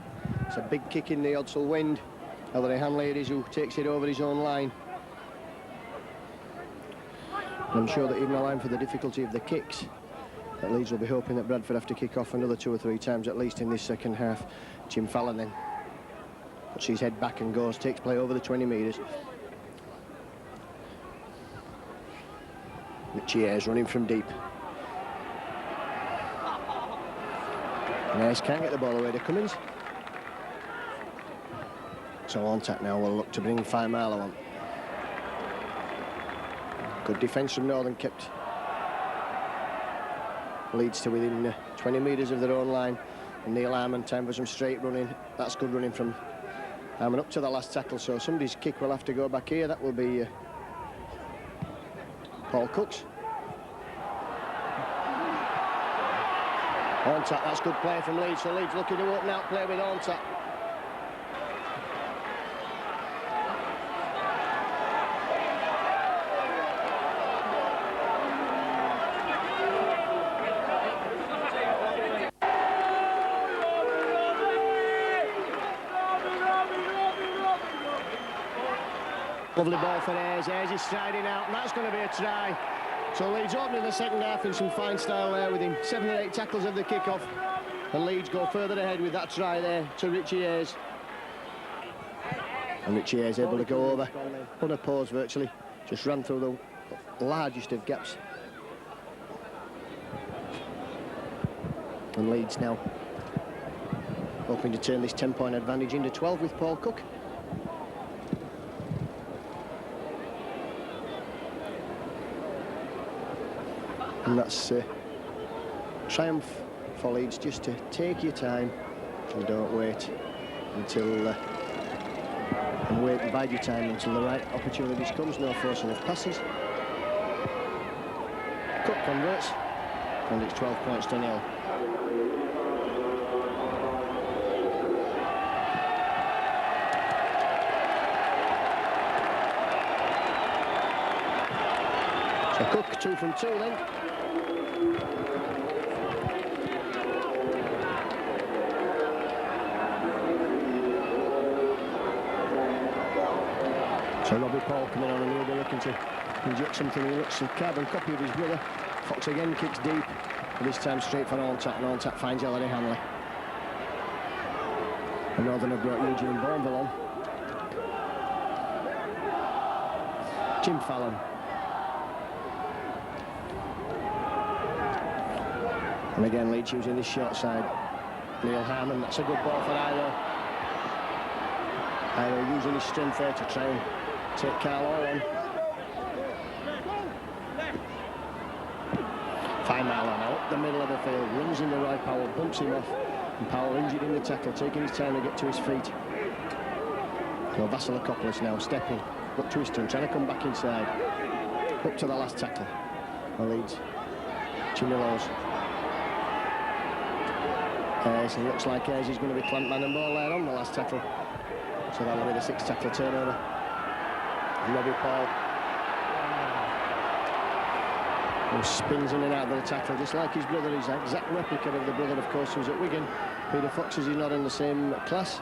[SPEAKER 1] it's a big kick in the Odsal wind. Eyres Hanley it is who takes it over his own line. And I'm sure that even allowing for the difficulty of the kicks, that Leeds will be hoping that Bradford have to kick off another 2 or 3 times at least in this second half. Jim Fallon then puts his head back and goes, takes play over the 20 metres. Richie Eyres running from deep. And Eyres can't get the ball away to Cummins. So Tait now will look to bring Faimalo on. Good defence from Northern, kept Leeds to within 20 metres of their own line. And Neil Harmon, time for some straight running. That's good running from Harmon up to the last tackle. So somebody's kick will have to go back here. That will be Paul Cook's. Tait, that's good play from Leeds. So Leeds looking to open out play with Tait. Lovely ball for Eyres. Eyres is striding out, and that's going to be a try. So Leeds opening the second half in some fine style there with him. 7 or 8 tackles of the kick-off. And Leeds go further ahead with that try there to Richie Eyres. And Richie Eyres able to go over, unopposed virtually. Just ran through the largest of gaps. And Leeds now hoping to turn this 10-point advantage into 12 with Paul Cook. And that's triumph for Leeds, just to take your time and don't wait until and wait and bide your time until the right opportunities comes. No forcing of passes. Cook converts, and it's 12 points to 0. So Cook 2 from 2 then. So Robbie Paul coming on, and he'll be looking to inject something. He looks a carbon copy of his brother. Fox again kicks deep, but this time straight for Tait, and Tait finds Eyres Hanley. And Northern have brought Eugene Bourneville on. Jim Fallon. And again, Leeds using this short side. Neil Harmon, that's a good ball for Eyres. Eyres using his strength there to try and take Carl on. Faimalo now up the middle of the field, runs into Roy Powell, bumps him off, and Powell injured in the tackle, taking his time to get to his feet. So Vasilakopoulos now stepping, but twisting, trying to come back inside. Up to the last tackle. The Leeds. Chimilos. Eyres, and it looks like Eyres is going to be clamped man and ball there on the last tackle. So that'll be the 6th tackle turnover. And Robbie Paul, who spins in and out of the tackle just like his brother. He's an exact replica of the brother, of course, who's at Wigan. Peter Fox, is he not in the same class?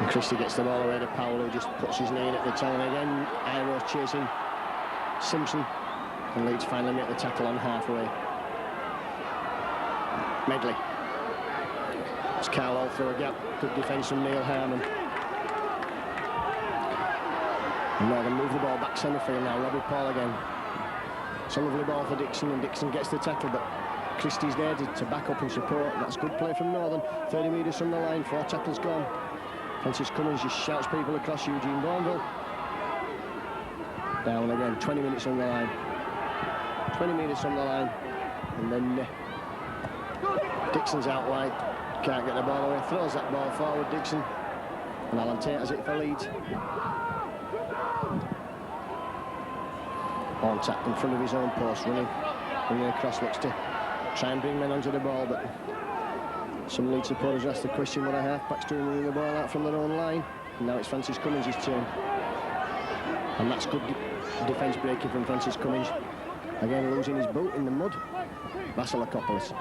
[SPEAKER 1] And Christie gets the ball away to Powell, who just puts his knee in at the tail. And again, Eyres chasing Simpson. And Leeds finally make the tackle on halfway. Medley. It's Carl all through a gap. Good defence from Neil Harmon. And now they move the ball back centre field now. Robbie Paul again. It's a lovely ball for Dixon, and Dixon gets the tackle, but Christie's there to back up and support. That's good play from Northern. 30 metres from the line, 4 tackles gone. Francis Cummins just shouts people across. Eugene Bourneville. Down again, 20 minutes from the line. 20 metres from the line. And then Dixon's out wide. Can't get the ball away. Throws that ball forward, Dixon. And Alan Tait has it for Leeds. On tap in front of his own post, running across, looks to try and bring men onto the ball, but some Leeds supporters asked the question what a half-back's doing running the ball out from their own line. And now it's Francis Cummins' turn. And that's good defence breaking from Francis Cummins. Again, losing his boot in the mud. Vasilakopoulos.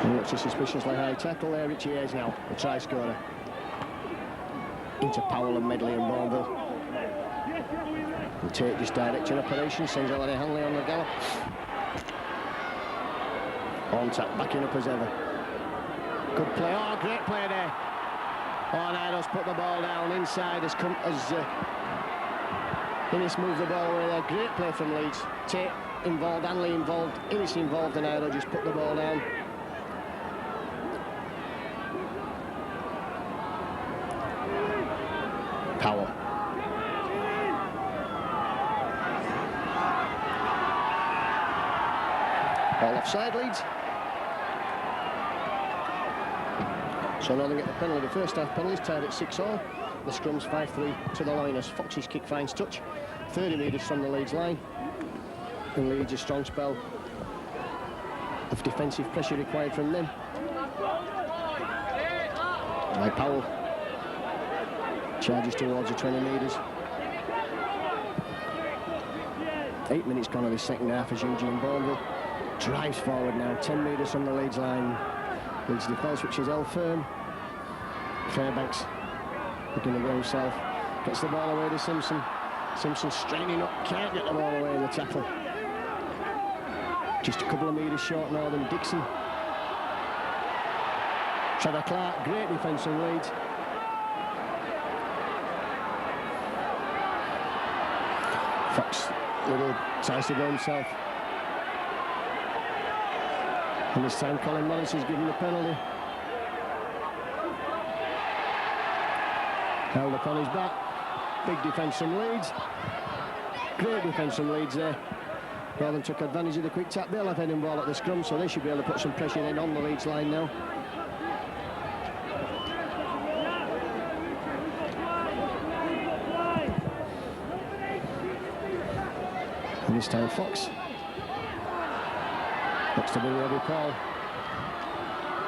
[SPEAKER 1] And looks a suspiciously high tackle there. Richie Eyres now, the try scorer. Into Powell and Medley and Bourneville. And Tait just directing operation, sends Esene Hanley on the gallop. On tap, backing up as ever. Good play, oh, great play there. Oh, Nidos put the ball down inside as Innes moved the ball away there. Great play from Leeds. Tait involved, Hanley involved, Innes involved, and Nidos just put the ball down. Powell. Ball offside, Leeds. So Northern get the penalty. The first half penalties tied at 6-all. The scrum's 5-3 to the Loiners. Fox's kick finds touch. 30 metres from the Leeds line. And Leeds a strong spell of defensive pressure required from them. By Powell. Charges towards the 20 metres. 8 minutes gone of this second half as Eugene Bourneville drives forward now, 10 metres from the Leeds line. Leeds defence, which is held firm. Fairbank's looking to go himself. Gets the ball away to Simpson. Simpson straightening up, can't get the ball away in the tackle. Just a couple of metres short now than Dixon. Trevor Clark, great defence from Leeds. Fox, little tries to go himself. And this time Colin Morris is given the penalty. Held up on his back. Big defence from Leeds. Great defence from Leeds there. Northern took advantage of the quick tap. They'll have heading ball at the scrum, so they should be able to put some pressure in on the Leeds line now. And this time Fox looks to bring Robbie Paul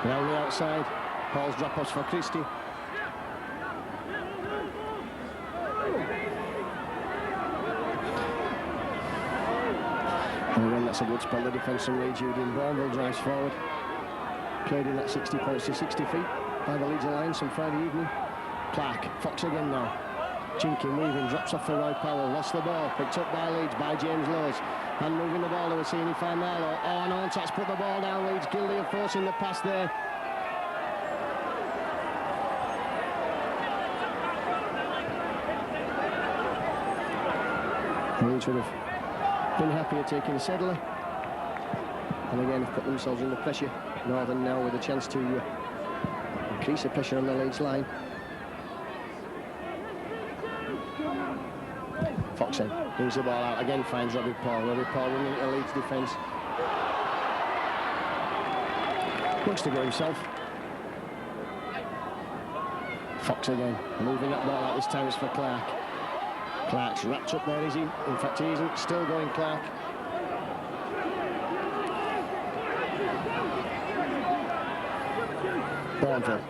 [SPEAKER 1] around the outside. Paul's drop-offs for Christie. And again, that's a good spell. The defence from Leeds. Eugene Bourneville drives forward. Played in that 60 points to 60 feet by the Leeds Alliance on Friday evening. Clark, Fox again now. Jinking, weaving, drops off for Roy Powell, lost the ball, picked up by Leeds, by James Lowes, and moving the ball to Esene Faimalo. Oh, and Ontat's put the ball down, Leeds guilty of forcing the pass there. Leeds would have been happier taking a settler. And again, have put themselves under pressure. Northern now with a chance to increase the pressure on the Leeds line. Fox in, brings the ball out again, finds Robbie Paul. Robbie Paul running into Leeds defence. Looks to go himself. Fox again, moving that ball out. This time it's for Clark. Clark's wrapped up there, is he? In fact, he isn't. Still going, Clark. Bourneville.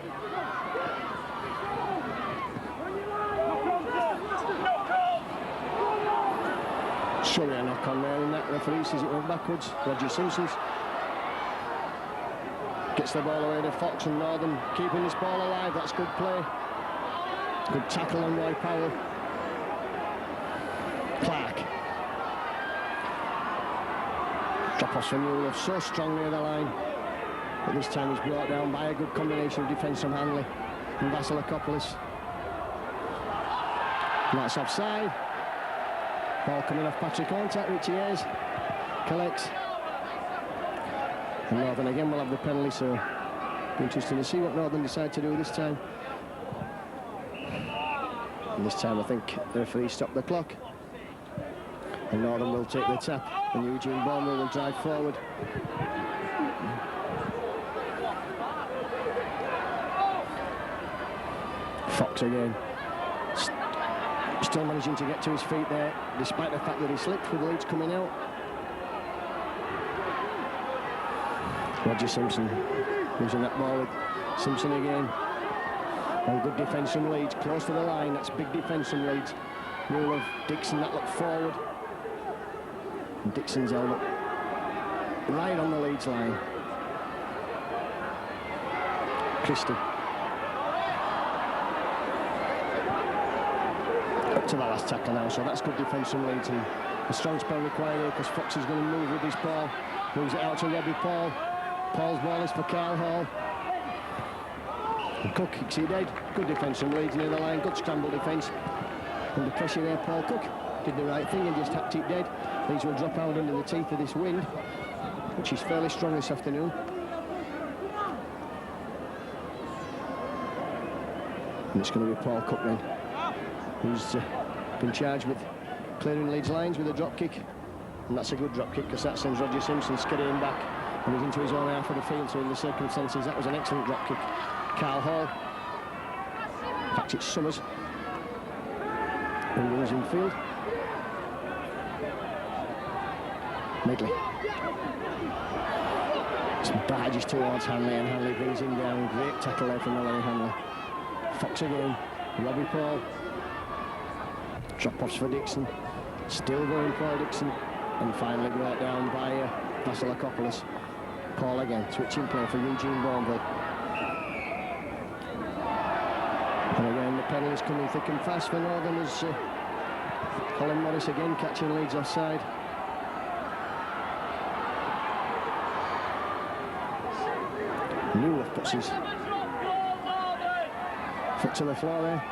[SPEAKER 1] Surely a knock on there in that. Referee says it went backwards. Roger Simpson's. Gets the ball away to Fox and Northern keeping this ball alive. That's good play. Good tackle on Roy Powell. Clark. Drop-offs for Newell, so strong near the line. But this time he's brought down by a good combination of defence from Hanley and Vasilakopoulos. And that's offside. Ball coming off Patrick Contact. Richie Eyres collects. And Northern again will have the penalty, so it'll be interesting to see what Northern decide to do this time. And this time I think the referee stopped the clock. And Northern will take the tap, and Eugene Bourneville will drive forward. Fox again. Still managing to get to his feet there, despite the fact that he slipped with Leeds coming out. Roger Simpson losing that ball with Simpson again. And good defence from Leeds, close to the line. That's big defence from Leeds. Rule of Dixon, that looked forward. And Dixon's held up right on the Leeds line. Christie. Up to the last tackle now, so that's good defence from Leeds. And a strong spell required here because Fox is going to move with this ball. Moves it out to Robbie Paul. Paul's ball is for Kyle Hall. And Cook kicks it dead. Good defence from Leeds near the line. Good scramble defence. Under pressure there, Paul Cook did the right thing and just hacked it dead. Leeds will drop out under the teeth of this wind, which is fairly strong this afternoon. And it's going to be Paul Cook then, who's been charged with clearing Leeds lines with a drop kick. And that's a good drop kick because that sends Roger Simpson scurrying back. And he's into his own half of the field, so in the circumstances, that was an excellent drop kick. Carl Hall. In fact, it's Summers who was in field. Medley. Some barges towards Hanley, and Hanley brings him down. Great tackle there from Larry Hanley. Fox again. Robbie Paul. Drop-offs for Dixon. Still going Paul Dixon. And finally brought down by Vasilakopoulos. Paul again, switching play for Eugene Bourneville. And again, the penalties coming thick and fast for Northern as Colin Morris again catching Leeds offside. Newell puts his foot to the floor there.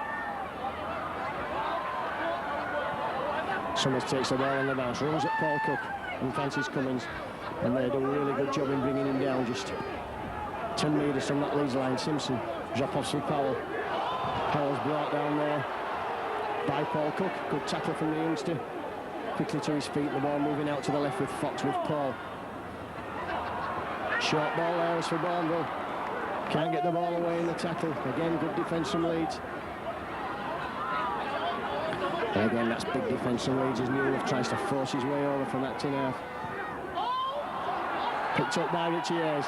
[SPEAKER 1] Summers takes the ball on the bounce, runs at Paul Cook and fancies Cummins. And they do a really good job in bringing him down, just 10 metres from that Leeds line. Simpson, drop-offs with Powell. Powell's brought down there by Paul Cook. Good tackle from the youngster. Quickly to his feet, the ball moving out to the left with Fox with Paul. Short ball there is for Bourneville. Can't get the ball away in the tackle. Again, good defence from Leeds. And again, that's big defence from Leeds as Newell tries to force his way over from that tin half. Picked up by Richie Eyres.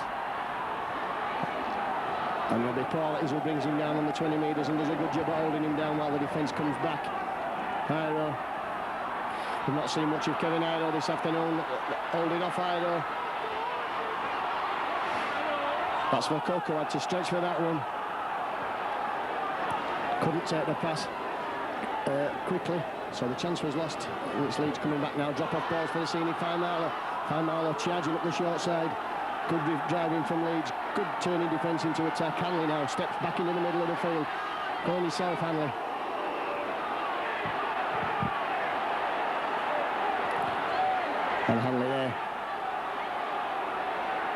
[SPEAKER 1] And Robbie Paul is who brings him down on the 20 metres and does a good job of holding him down while the defence comes back. Eyres. We've not seen much of Kevin Eyres this afternoon. Holding off Eyres. That's for Cook, who had to stretch for that one. Couldn't take the pass quickly, so the chance was lost. And it's Leeds coming back now. Drop-off balls for Esene Faimalo. Faimalo charging up the short side. Good driving from Leeds. Good turning defence into attack. Hanley now steps back into the middle of the field. Going himself, Hanley. And Hanley there.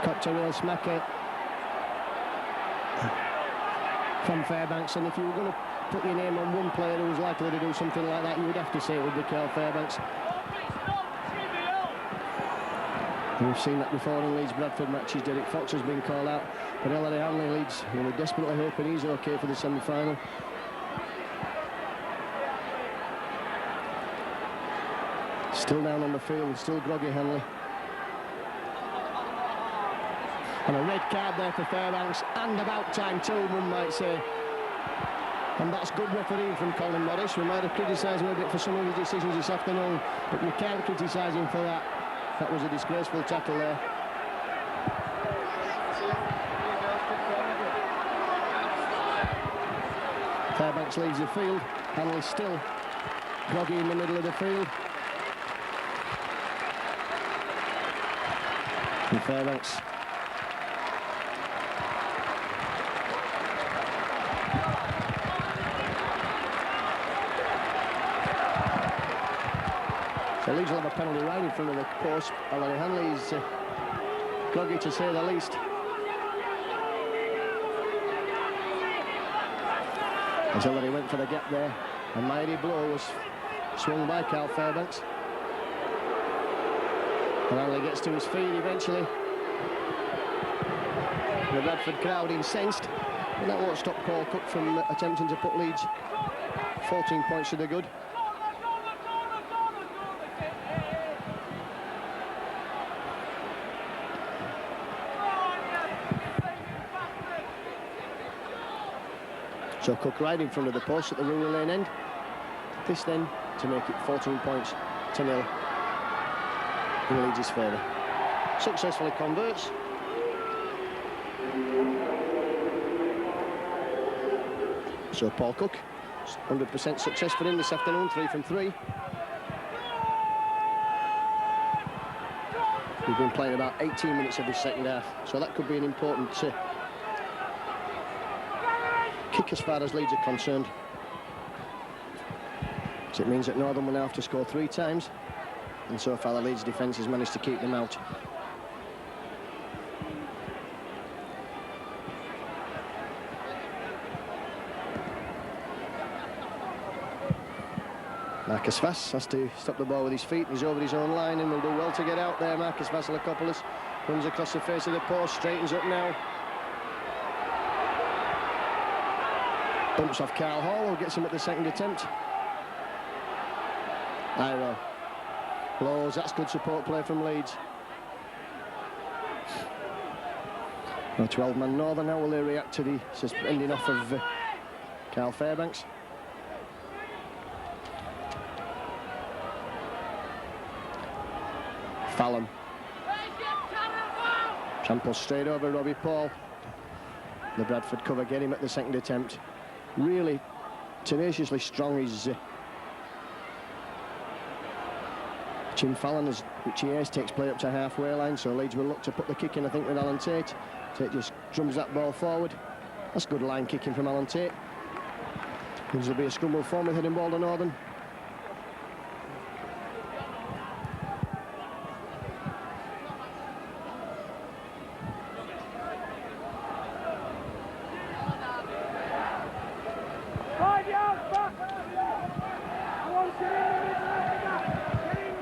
[SPEAKER 1] Cut to real smacker from Fairbanks, and if you were going to put your name on one player who was likely to do something like that, you would have to say it would be Carl Fairbanks. We've seen that before in Leeds Bradford matches. Derek Fox has been called out, but Ellery Hanley Leeds, we're desperately hoping he's okay for the semi-final. Still down on the field, still groggy Hanley. And a red card there for Fairbanks, and about time too, one might say. And that's good refereeing from Colin Morris. We might have criticised him a bit for some of his decisions this afternoon, but you can't criticise him for that. That was a disgraceful tackle there. Fairbanks leaves the field. Hanley still groggy in the middle of the field. And Fairbanks so Leeds will have a penalty right in front of the post. Esene Hanley's groggy to say the least. Until he went for the gap there. A mighty blow was swung by Carl Fairbanks. And Hanley gets to his feet eventually. The Bradford crowd incensed. And that won't stop Paul Cook from attempting to put Leeds 14 points to the good. So Cook right in front of the post at the rural lane end. This then to make it 14 points to 0 in Leeds' favour. Successfully converts. So Paul Cook, 100% success for him this afternoon, 3 from 3. We've been playing about 18 minutes of this second half, so that could be an important kick as far as Leeds are concerned. So it means that Northern will now have to score 3 times, and so far the Leeds defence has managed to keep them out. Marcus Vass has to stop the ball with his feet. He's over his own line and will do well to get out there. Marcus Vasilakopoulos runs across the face of the post, straightens up now. Bumps off Carl Hall, who gets him at the second attempt. Eyres. Lows, that's good support play from Leeds. A 12-man Northern, how will they react to the suspending off of Carl Fairbanks? Fallon. Tramples straight over Robbie Paul. The Bradford cover get him at the second attempt. Really tenaciously strong is Jim Fallon as Richie Eyres takes play up to halfway line, so Leeds will look to put the kick in, I think, with Alan Tait. Tait just drums that ball forward. That's good line kicking from Alan Tait. There'll be a scramble form with heading ball to Northern.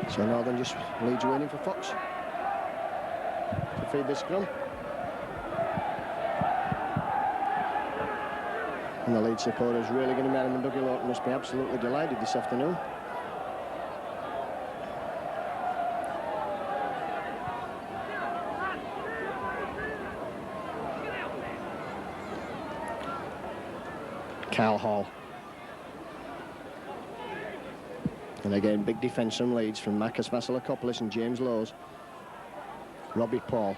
[SPEAKER 1] So Northern just Leeds waiting for Fox to feed this scrum. And the Leeds supporters really going to be and Dougie Lawton must be absolutely delighted this afternoon. Carl Hall. And again, big defence from Leeds from Marcus Vasilakopoulos and James Lowes. Robbie Paul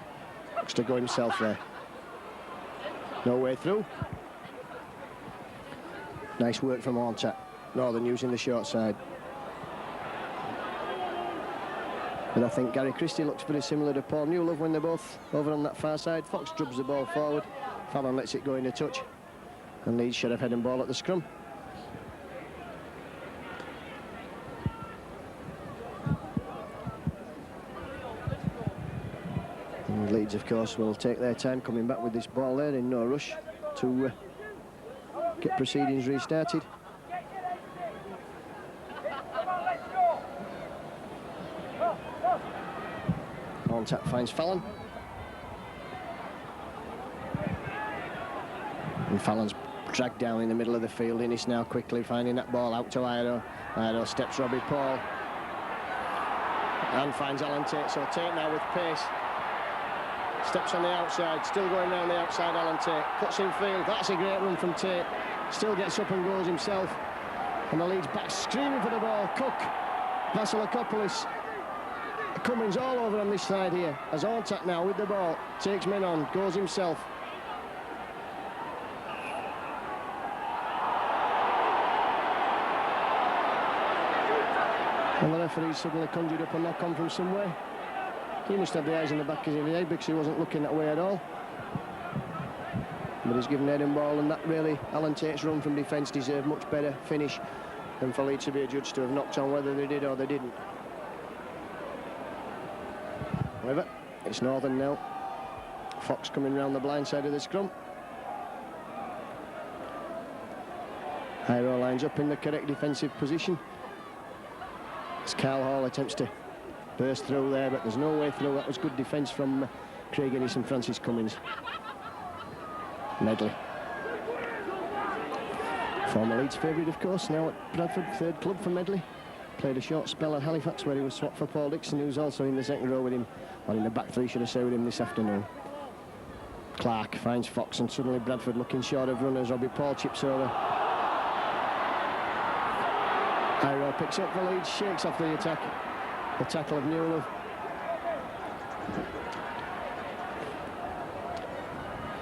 [SPEAKER 1] looks to go himself there. No way through. Nice work from Odsal. Northern using the short side. And I think Gary Christie looks pretty similar to Paul Newlove when they're both over on that far side. Fox drubs the ball forward. Fallon lets it go in a touch. And Leeds should have heading ball at the scrum. And Leeds, of course, will take their time coming back with this ball there in no rush to get proceedings restarted. On tap finds Fallon. And Fallon's dragged down in the middle of the field. Innes now quickly finding that ball out to Eyres. Eyres steps Robbie Paul. And finds Alan Tait. So Tait now with pace. Steps on the outside, still going round the outside, Alan Tait. Cuts in field, that's a great run from Tait. Still gets up and goes himself. And the Leeds back screaming for the ball. Cook, Vasilakopoulos. Cummins all over on this side here. As Odsal now with the ball. Takes men on, goes himself. And the referee suddenly conjured up a knock on from somewhere. He must have the eyes in the back of his head because he wasn't looking that way at all. But he's given head and ball, and that really, Alan Tait's run from defence deserved much better finish than for Leeds to be adjudged to have knocked on whether they did or they didn't. However, it's Northern now. Fox coming round the blind side of the scrum. Hyro lines up in the correct defensive position. As Carl Hall attempts to burst through there, but there's no way through. That was good defence from Craig Innes and Francis Cummins. Medley. Former Leeds favourite, of course, now at Bradford, third club for Medley. Played a short spell at Halifax where he was swapped for Paul Dixon, who's also in the second row with him, or in the back three, should I say, with him this afternoon. Clark finds Fox, and suddenly Bradford looking short of runners. Robbie Paul chips over. Hyro picks up the lead, shakes off the attack. The tackle of Newell.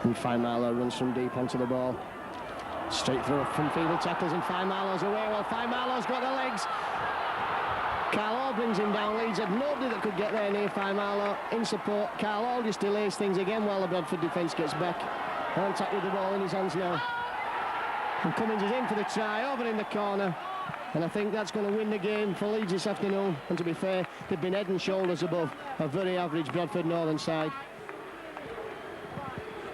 [SPEAKER 1] And Faimalo runs from deep onto the ball. Straight through from feeble tackles, and Faimalo's away. Well, Faimalo's got the legs. Carl Hall brings him down. Leeds had nobody that could get there near Faimalo. In support, Carl Hall just delays things again while the Bradford defence gets back. Contact with the ball in his hands now. And Cummins is in for the try, over in the corner. And I think that's going to win the game for Leeds this afternoon. And to be fair, they've been head and shoulders above a very average Bradford Northern side.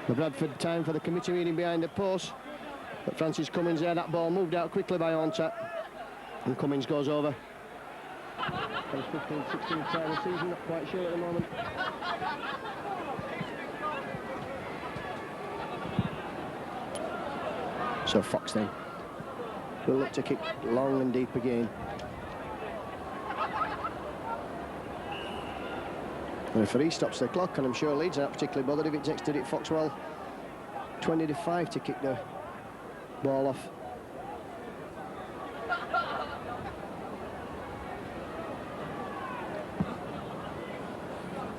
[SPEAKER 1] The Bradford time for the committee meeting behind the post. But Francis Cummins there, that ball moved out quickly by Odsal. And Cummins goes over. 15th, 16th time of the season, not quite sure at the moment. So Fox then will look to kick long and deep again. The referee stops the clock, and I'm sure Leeds aren't particularly bothered if it takes Derek Foxwell 20-5 to kick the ball off.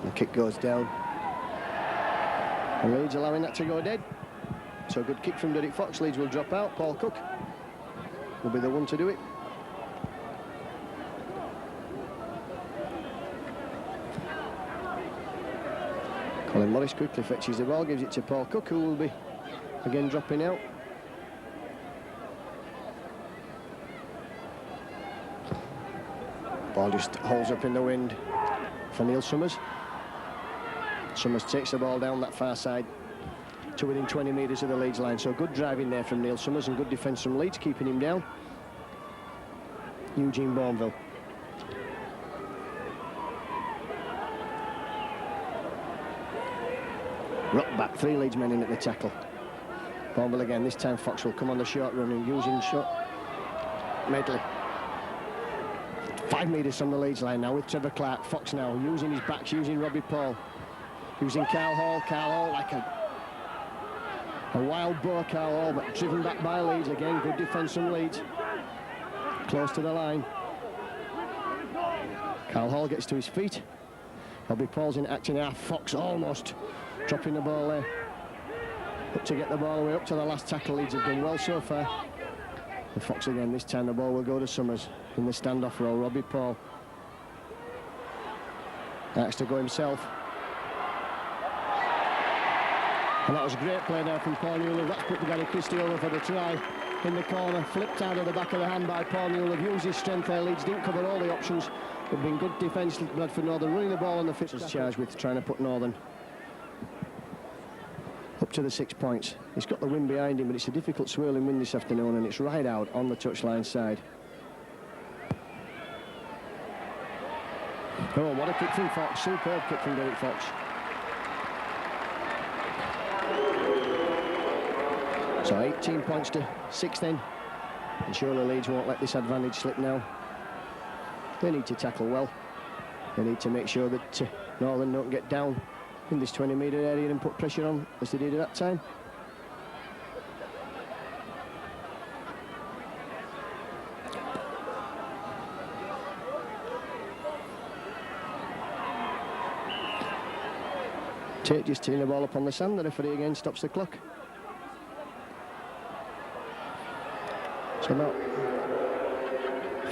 [SPEAKER 1] The kick goes down, and Leeds allowing that to go dead. So a good kick from Derek Fox. Leeds will drop out. Paul Cook will be the one to do it. Colin Morris quickly fetches the ball, gives it to Paul Cook, who will be again dropping out. Ball just holds up in the wind for Neil Summers. Summers takes the ball down that far side to within 20 metres of the Leeds line. So good driving there from Neil Summers and good defence from Leeds, keeping him down. Eugene Bourneville. Rock back, three Leeds men in at the tackle. Bourneville again, this time Fox will come on the short run and using shot. Medley. 5 metres from the Leeds line now with Trevor Clark. Fox now using his backs, using Robbie Paul. Using Carl Hall. Carl Hall like a wild boar, Carl Hall, but driven back by Leeds. Again, good defence from Leeds. Close to the line. Carl Hall gets to his feet. Robbie Paul's in action now. Fox almost dropping the ball there. Up to get the ball away, up to the last tackle. Leeds have done well so far. And Fox again, this time the ball will go to Summers in the standoff role. Robbie Paul has to go himself. And that was a great play there from Paul Newell. That's put Gary Christie over for the try in the corner. Flipped out of the back of the hand by Paul Newell. Used his strength there. Leeds didn't cover all the options. But been good defence, Bradford Northern running the ball on the pitch. Was charged with trying to put Northern up to the 6 points. He's got the wind behind him, but it's a difficult swirling wind this afternoon, and it's right out on the touchline side. Oh, what a kick from Fox. Superb kick from Derek Fox. So 18 points to 6 then. And surely Leeds won't let this advantage slip now. They need to tackle well. They need to make sure that Northern don't get down in this 20-metre area and put pressure on as they did at that time. Tait just teeing the ball up on the sand. The referee again stops the clock. So about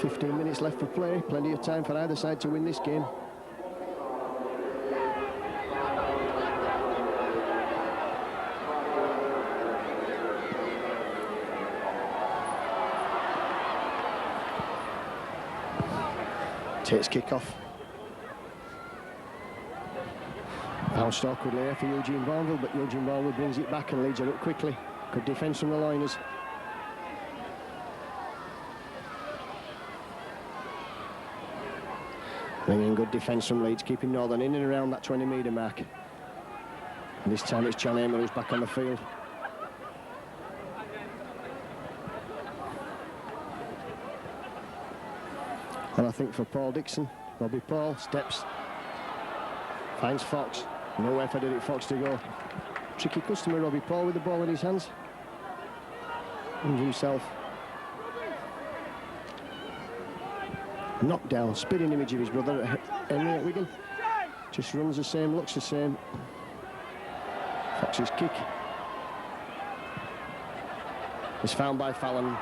[SPEAKER 1] 15 minutes left for play. Plenty of time for either side to win this game. Tait's kick-off. Bounced awkwardly there for Eugene Vaunted, but Eugene Vaunted brings it back and leads it up quickly. Good defence from the Loiners. Bringing good defence from Leeds, keeping Northern in and around that 20-metre mark. And this time it's John Hamer who's back on the field. And I think for Paul Dixon, Robbie Paul steps, finds Fox. Nowhere for Derek Fox to go. Tricky customer, Robbie Paul, with the ball in his hands. And himself knocked down, spitting image of his brother Henry at Wigan. Just runs the same, looks the same. Fox's kick is found by Fallon.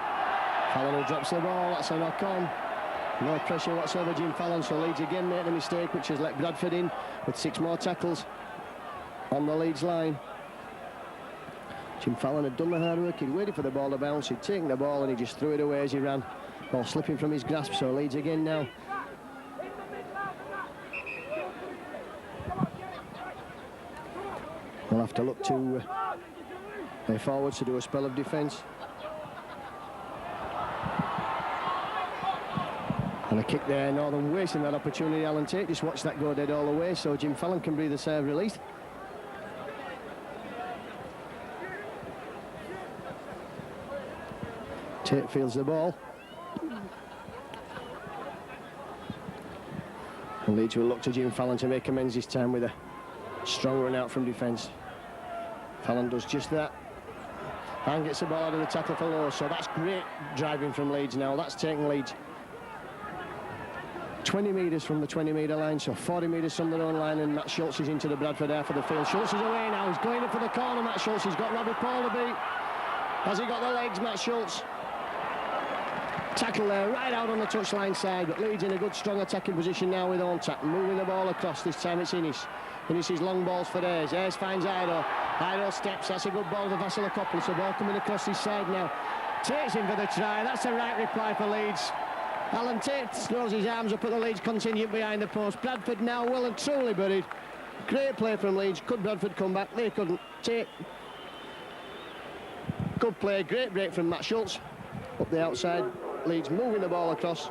[SPEAKER 1] Fallon who drops the ball, that's a knock on. No pressure whatsoever, Jim Fallon, so Leeds again made a mistake, which has let Bradford in with 6 more tackles on the Leeds line. Jim Fallon had done the hard work, he'd waited for the ball to bounce, he'd taken the ball and he just threw it away as he ran. Ball slipping from his grasp, so Leeds again now. We'll have to look to their forwards to do a spell of defence. And a kick there, Northern wasting that opportunity. Alan Tait just watched that go dead all the way, so Jim Fallon can breathe a sigh of relief. Tait fields the ball. And Leeds will look to Jim Fallon to make amends this time with a strong run out from defence. Fallon does just that. And gets the ball out of the tackle for Lowe, so that's great driving from Leeds now. That's taking Leeds 20 metres from the 20-metre line, so 40 metres from their own line, and Matt Schultz is into the Bradford half of the field. Schultz is away now, he's going in for the corner, Matt Schultz. He's got Robbie Paul to beat. Has he got the legs, Matt Schultz? Tackle there, right out on the touchline side, but Leeds in a good, strong attacking position now with Ontak, moving the ball across. This time it's Innes. Innes' long balls for Eyres. Eyres finds Eyre. Eyre steps, that's a good ball to Vasilakopoulos. The ball coming across his side now. Tait's in for the try, that's the right reply for Leeds. Alan Tait throws his arms up at the Leeds contingent behind the post. Bradford now well and truly buried. Great play from Leeds. Could Bradford come back? They couldn't. Tait. Good play, great break from Matt Schultz. Up the outside, Leeds moving the ball across.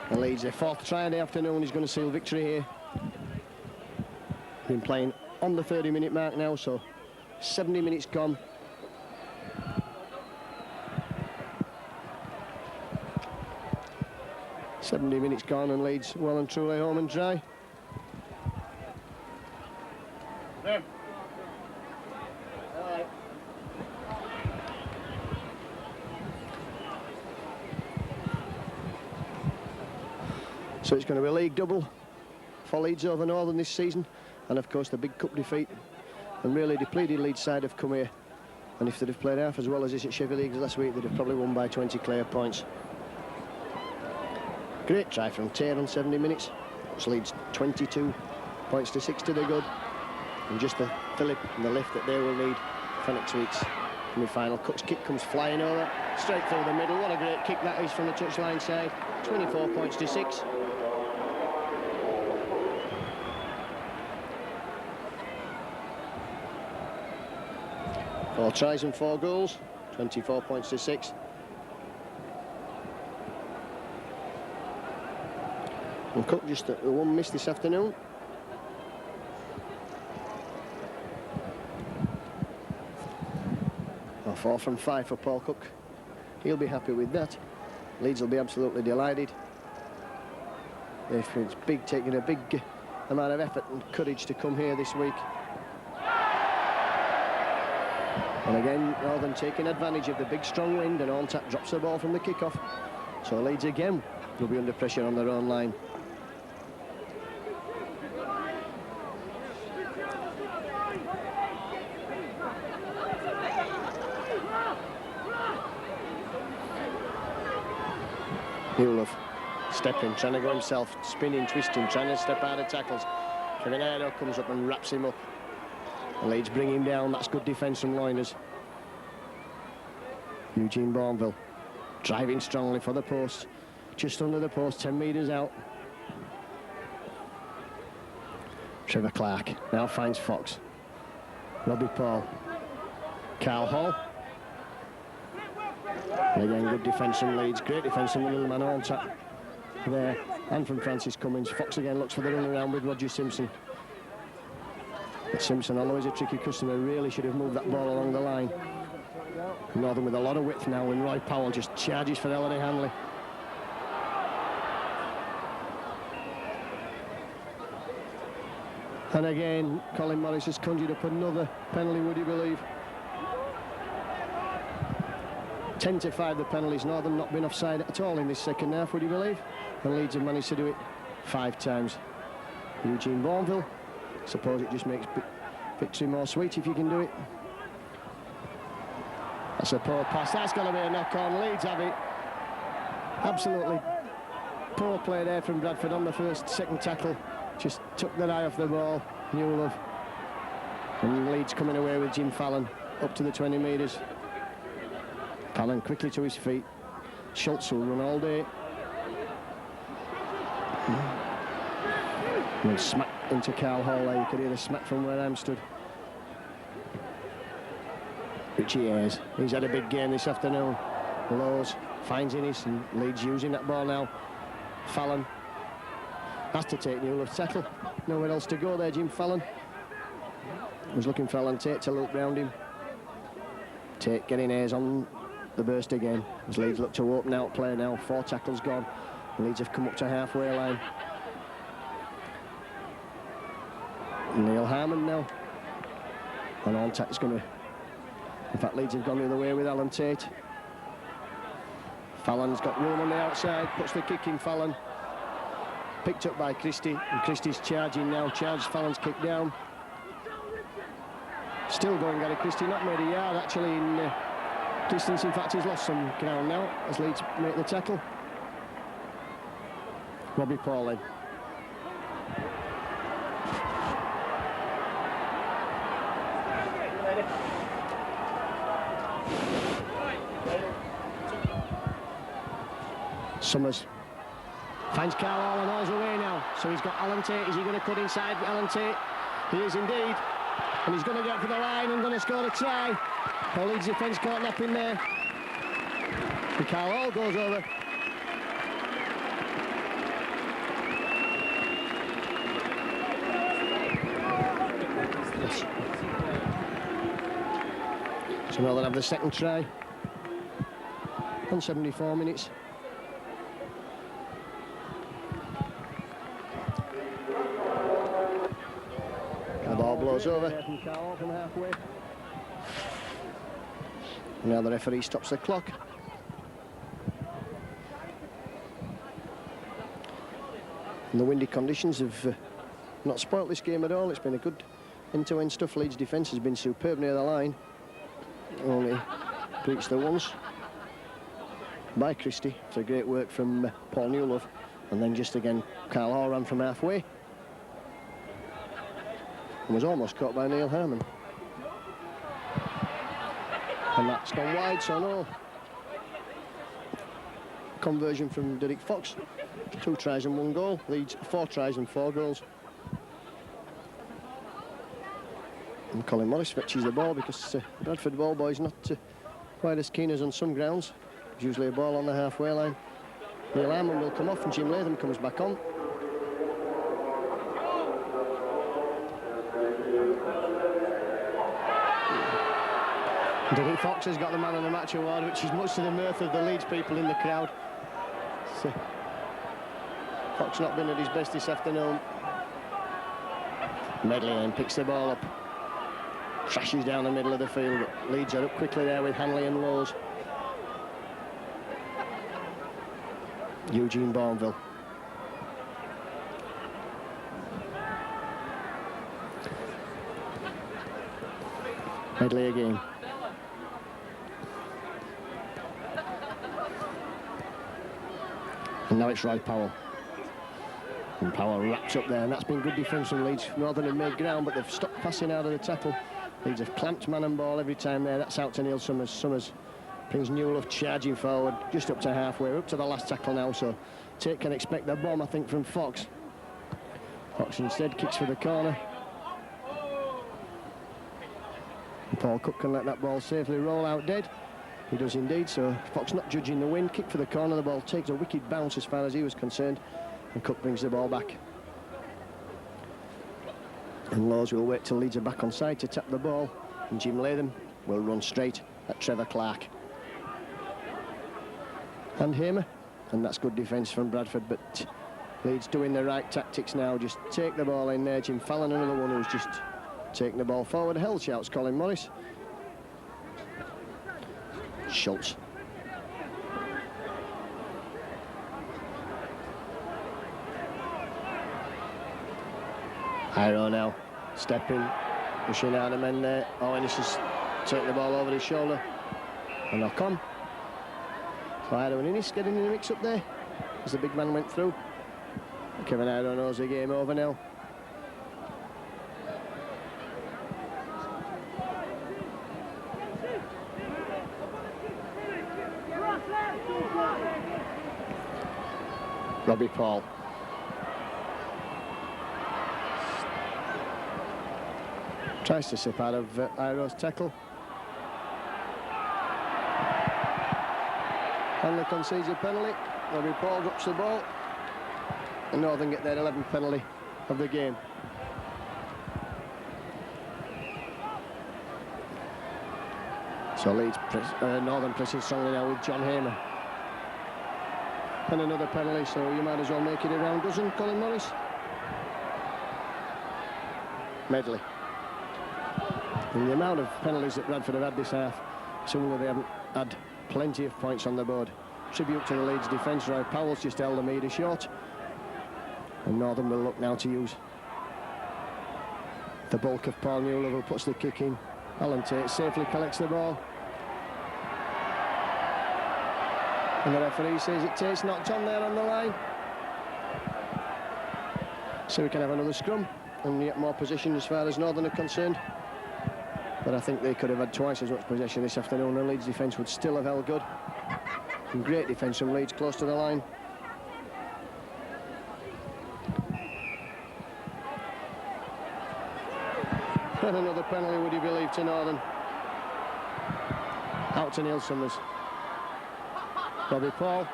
[SPEAKER 1] And Leeds, their 4th try of the afternoon, is going to seal victory here. Been playing on the 30-minute mark now, so 70 minutes gone. $70 minutes gone and Leeds well and truly home and dry. So it's going to be a league double for Leeds over Northern this season, and of course the big cup defeat. And really depleted Leeds side have come here, and if they'd have played half as well as this at Sheffield League last week, they'd have probably won by 20 clear points. Great try from Tait on 70 minutes. It's Leeds 22 points to 6 to the good. And just the fillip and the lift that they will need for next week's semi-final. Cook's kick comes flying over, straight through the middle. What a great kick that is from the touchline side. 24 points to 6. Four tries and 4 goals. 24 points to 6. And Cook just the one miss this afternoon. A 4 from 5 for Paul Cook. He'll be happy with that. Leeds will be absolutely delighted. It's big, taking a big amount of effort and courage to come here this week. And again, Northern taking advantage of the big strong wind, and Odsal drops the ball from the kick-off. So Leeds again will be under pressure on their own line. Newlove stepping, trying to go himself, spinning, twisting, trying to step out of tackles. Kevin Eyres comes up and wraps him up. The Leeds bring him down. That's good defence from Loiners. Eugene Bourneville driving strongly for the post, just under the post, 10 metres out. Trevor Clark now finds Fox. Robbie Paul. Carl Hall. And again, good defence from Leeds. Great defence from the little man Odsal there. And from Francis Cummins. Fox again looks for the run around with Roger Simpson. But Simpson, although he's a tricky customer, really should have moved that ball along the line. Northern with a lot of width now, and Roy Powell just charges for Esene Hanley. And again, Colin Morris has conjured up another penalty, would you believe? 10-5 the penalties. Northern not been offside at all in this second half, would you believe? And Leeds have managed to do it 5 times. Eugene Bourneville, suppose it just makes victory more sweet if you can do it. That's a poor pass. That's going to be a knock-on. Leeds have it. Absolutely poor play there from Bradford on the second tackle. Just took their eye off the ball. Newlove. And Leeds coming away with Jim Fallon up to the 20 metres. Fallon quickly to his feet. Schultz will run all day. And smack into Carl Hall there. You could hear the smack from where I'm stood. Richie Eyres, he's had a big game this afternoon. Lows, finds Innes, and Leeds using that ball now. Fallon has to take Newlove's tackle. Nowhere else to go there, Jim Fallon. Was looking for Alan Tait to loop round him. Tait getting Eyres on the burst again. As Leeds look to open out play now. 4 tackles gone. Leeds have come up to halfway line. Neil Harmon now. And Ontat's going to... In fact, Leeds have gone the other way with Alan Tait. Fallon's got room on the outside, puts the kick in Fallon. Picked up by Christie, and Christie's charging now. Charged Fallon's kick down. Still going, Gary Christie, not made a yard actually in distance. In fact, he's lost some ground now as Leeds make the tackle. Robbie Paul then. Summers finds Carl Hall and all's away now. So he's got Alan Tait. Is he going to cut inside Alan Tait? He is indeed. And he's going to get for the line and going to score a try. Paul Leeds defence caught napping there. And Carl Hall goes over. So now they'll have the second try. On 74 minutes. The ball blows over. Now the referee stops the clock. And the windy conditions have not spoilt this game at all. It's been a good end-to-end stuff. Leeds' defence has been superb near the line. Only breached there once by Christie. It's a great work from Paul Newlove. And then just again, Carl Hall ran from halfway. And was almost caught by Neil Harmon. And that's gone wide, so no conversion from Derek Fox. 2 tries and 1 goal. Leeds 4 tries and 4 goals. And Colin Morris fetches the ball because Bradford ball boy's not quite as keen as on some grounds. There's usually a ball on the halfway line. Neil Harmon will come off and Jim Latham comes back on. Derek Fox has got the man of the match award, which is much to the mirth of the Leeds people in the crowd. So, Fox not been at his best this afternoon. Medley then picks the ball up. Trashes down the middle of the field. Leeds are up quickly there with Hanley and Lowe's. Eugene Bourneville. Medley again. And now it's Robbie Paul. And Powell wraps up there, and that's been good defence from Leeds. Northern have made ground, but they've stopped passing out of the tackle. Leeds have clamped man and ball every time there. That's out to Neil Summers. Summers brings Newell charging forward, just up to halfway. We're up to the last tackle now, so Tait can expect the bomb, I think, from Fox. Fox instead kicks for the corner. And Paul Cook can let that ball safely roll out dead. He does indeed, so Fox not judging the wind. Kick for the corner, the ball takes a wicked bounce as far as he was concerned. And Cook brings the ball back. And Laws will wait till Leeds are back on side to tap the ball. And Jim Latham will run straight at Trevor Clark. And Hamer. And that's good defence from Bradford, but Leeds doing the right tactics now. Just take the ball in there. Jim Fallon, another one who's just taking the ball forward. Hell, shouts Colin Morris. Schultz. Eyres now stepping, pushing out the men there. Ennis is taking the ball over his shoulder. A knock on. So Eyres and Ennis getting in the mix up there as the big man went through. Kevin Eyres knows the game over now. Robbie Paul. Tries to slip out of Eyres' tackle. Hanley concedes a penalty. Robbie Paul drops the ball. And Northern get their 11th penalty of the game. So Leeds Northern pressing strongly now with John Hamer. And another penalty, so you might as well make it a round dozen, Colin Morris. Medley. And the amount of penalties that Bradford have had this half, similarly they haven't had plenty of points on the board. Tribute to the Leeds defence. Roy Powell's just held a metre short. And Northern will look now to use the bulk of Paul Newell, who puts the kick in. Alan Tait safely collects the ball. And the referee says it Tait's knocked on there on the line. So we can have another scrum and get more possession as far as Northern are concerned. But I think they could have had twice as much possession this afternoon, and Leeds' defence would still have held good. And great defence from Leeds close to the line. And another penalty, would you believe, to Northern. Out to Neil Summers. Robbie Paul.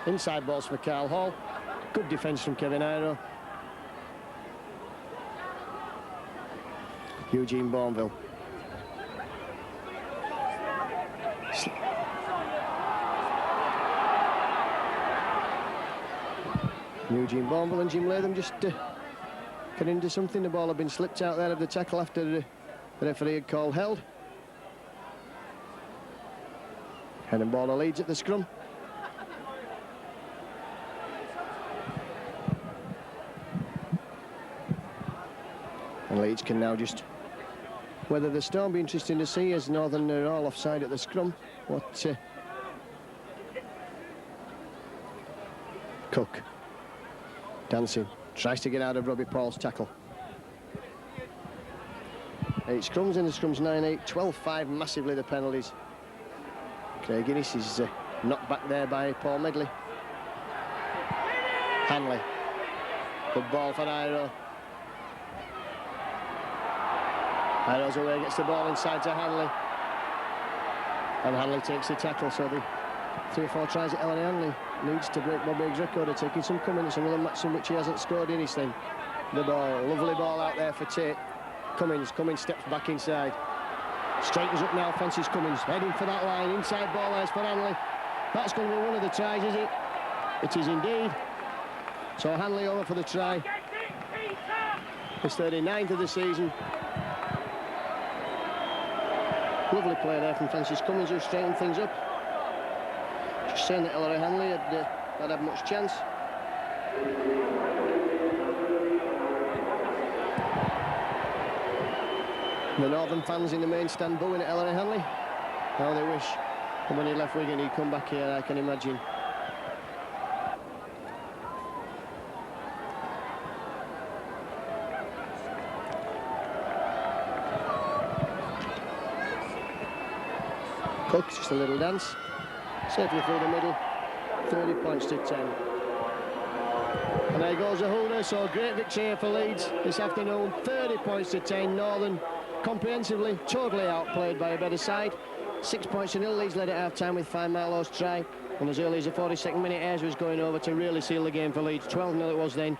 [SPEAKER 1] Inside balls for Carl Hall. Good defence from Kevin Eyres. Eugene Bourneville. Eugene Bourneville and Jim Latham just getting into something. The ball had been slipped out there of the tackle after the referee had called held. Head and ball to Leeds at the scrum. And Leeds can now just weather the storm. Be interesting to see as Northern are all offside at the scrum. What Cook dancing, tries to get out of Robbie Paul's tackle. 8 scrums in the scrums, 9-8, 12-5 massively the penalties. Craig Innes is knocked back there by Paul Medley. Hanley, good ball for Eyres. Eyres away, gets the ball inside to Hanley. And Hanley takes the tackle, so the 3 or 4 tries at Esene Hanley needs to break Bob Higgs' record of taking some Cummins. Another match in which he hasn't scored anything. The ball, lovely ball out there for Tait. Cummins steps back inside. Straightens up now, fancies Cummins, heading for that line. Inside ball there for Hanley. That's going to be one of the tries, is it? It is indeed. So Hanley over for the try. His 39th of the season. Lovely play there from Francis Cummins, who straightened things up. Just saying that Eyres and Hanley had had much chance. The Northern fans in the main stand booing at Eyres and Hanley. How they wish when he left Wigan he'd come back here, I can imagine. Cook, just a little dance. Safely through the middle. 30 points to 10. And there goes the holder, so a great victory here for Leeds this afternoon. 30 points to 10. Northern comprehensively, totally outplayed by a better side. 6 points to 0. Leeds led at half-time with Faimalo's try. And as early as the 42nd minute, Eyres was going over to really seal the game for Leeds. 12-0 it was then.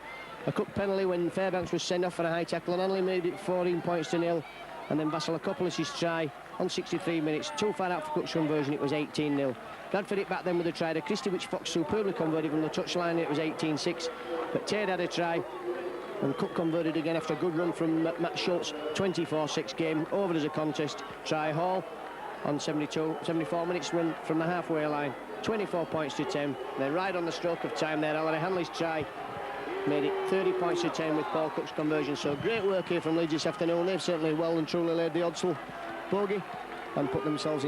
[SPEAKER 1] A Cook penalty when Fairbank was sent off for a high tackle, and Hanley made it 14 points to 0. And then Vasilakopoulos' try on 63 minutes. Too far out for Cook's conversion, it was 18-0. Bradford hit back then with a try. Christowich Fox superbly converted from the touchline, it was 18-6. But Tait had a try, and Cook converted again after a good run from Matt Schultz. 24-6 game, over as a contest. Try Hall on 74 minutes run from the halfway line. 24 points to 10. Then right on the stroke of time there, Eyres and Hanley's try made it 30 points to 10 with Paul Cook's conversion. So great work here from Leeds this afternoon. They've certainly well and truly laid the Odsal bogey and put themselves in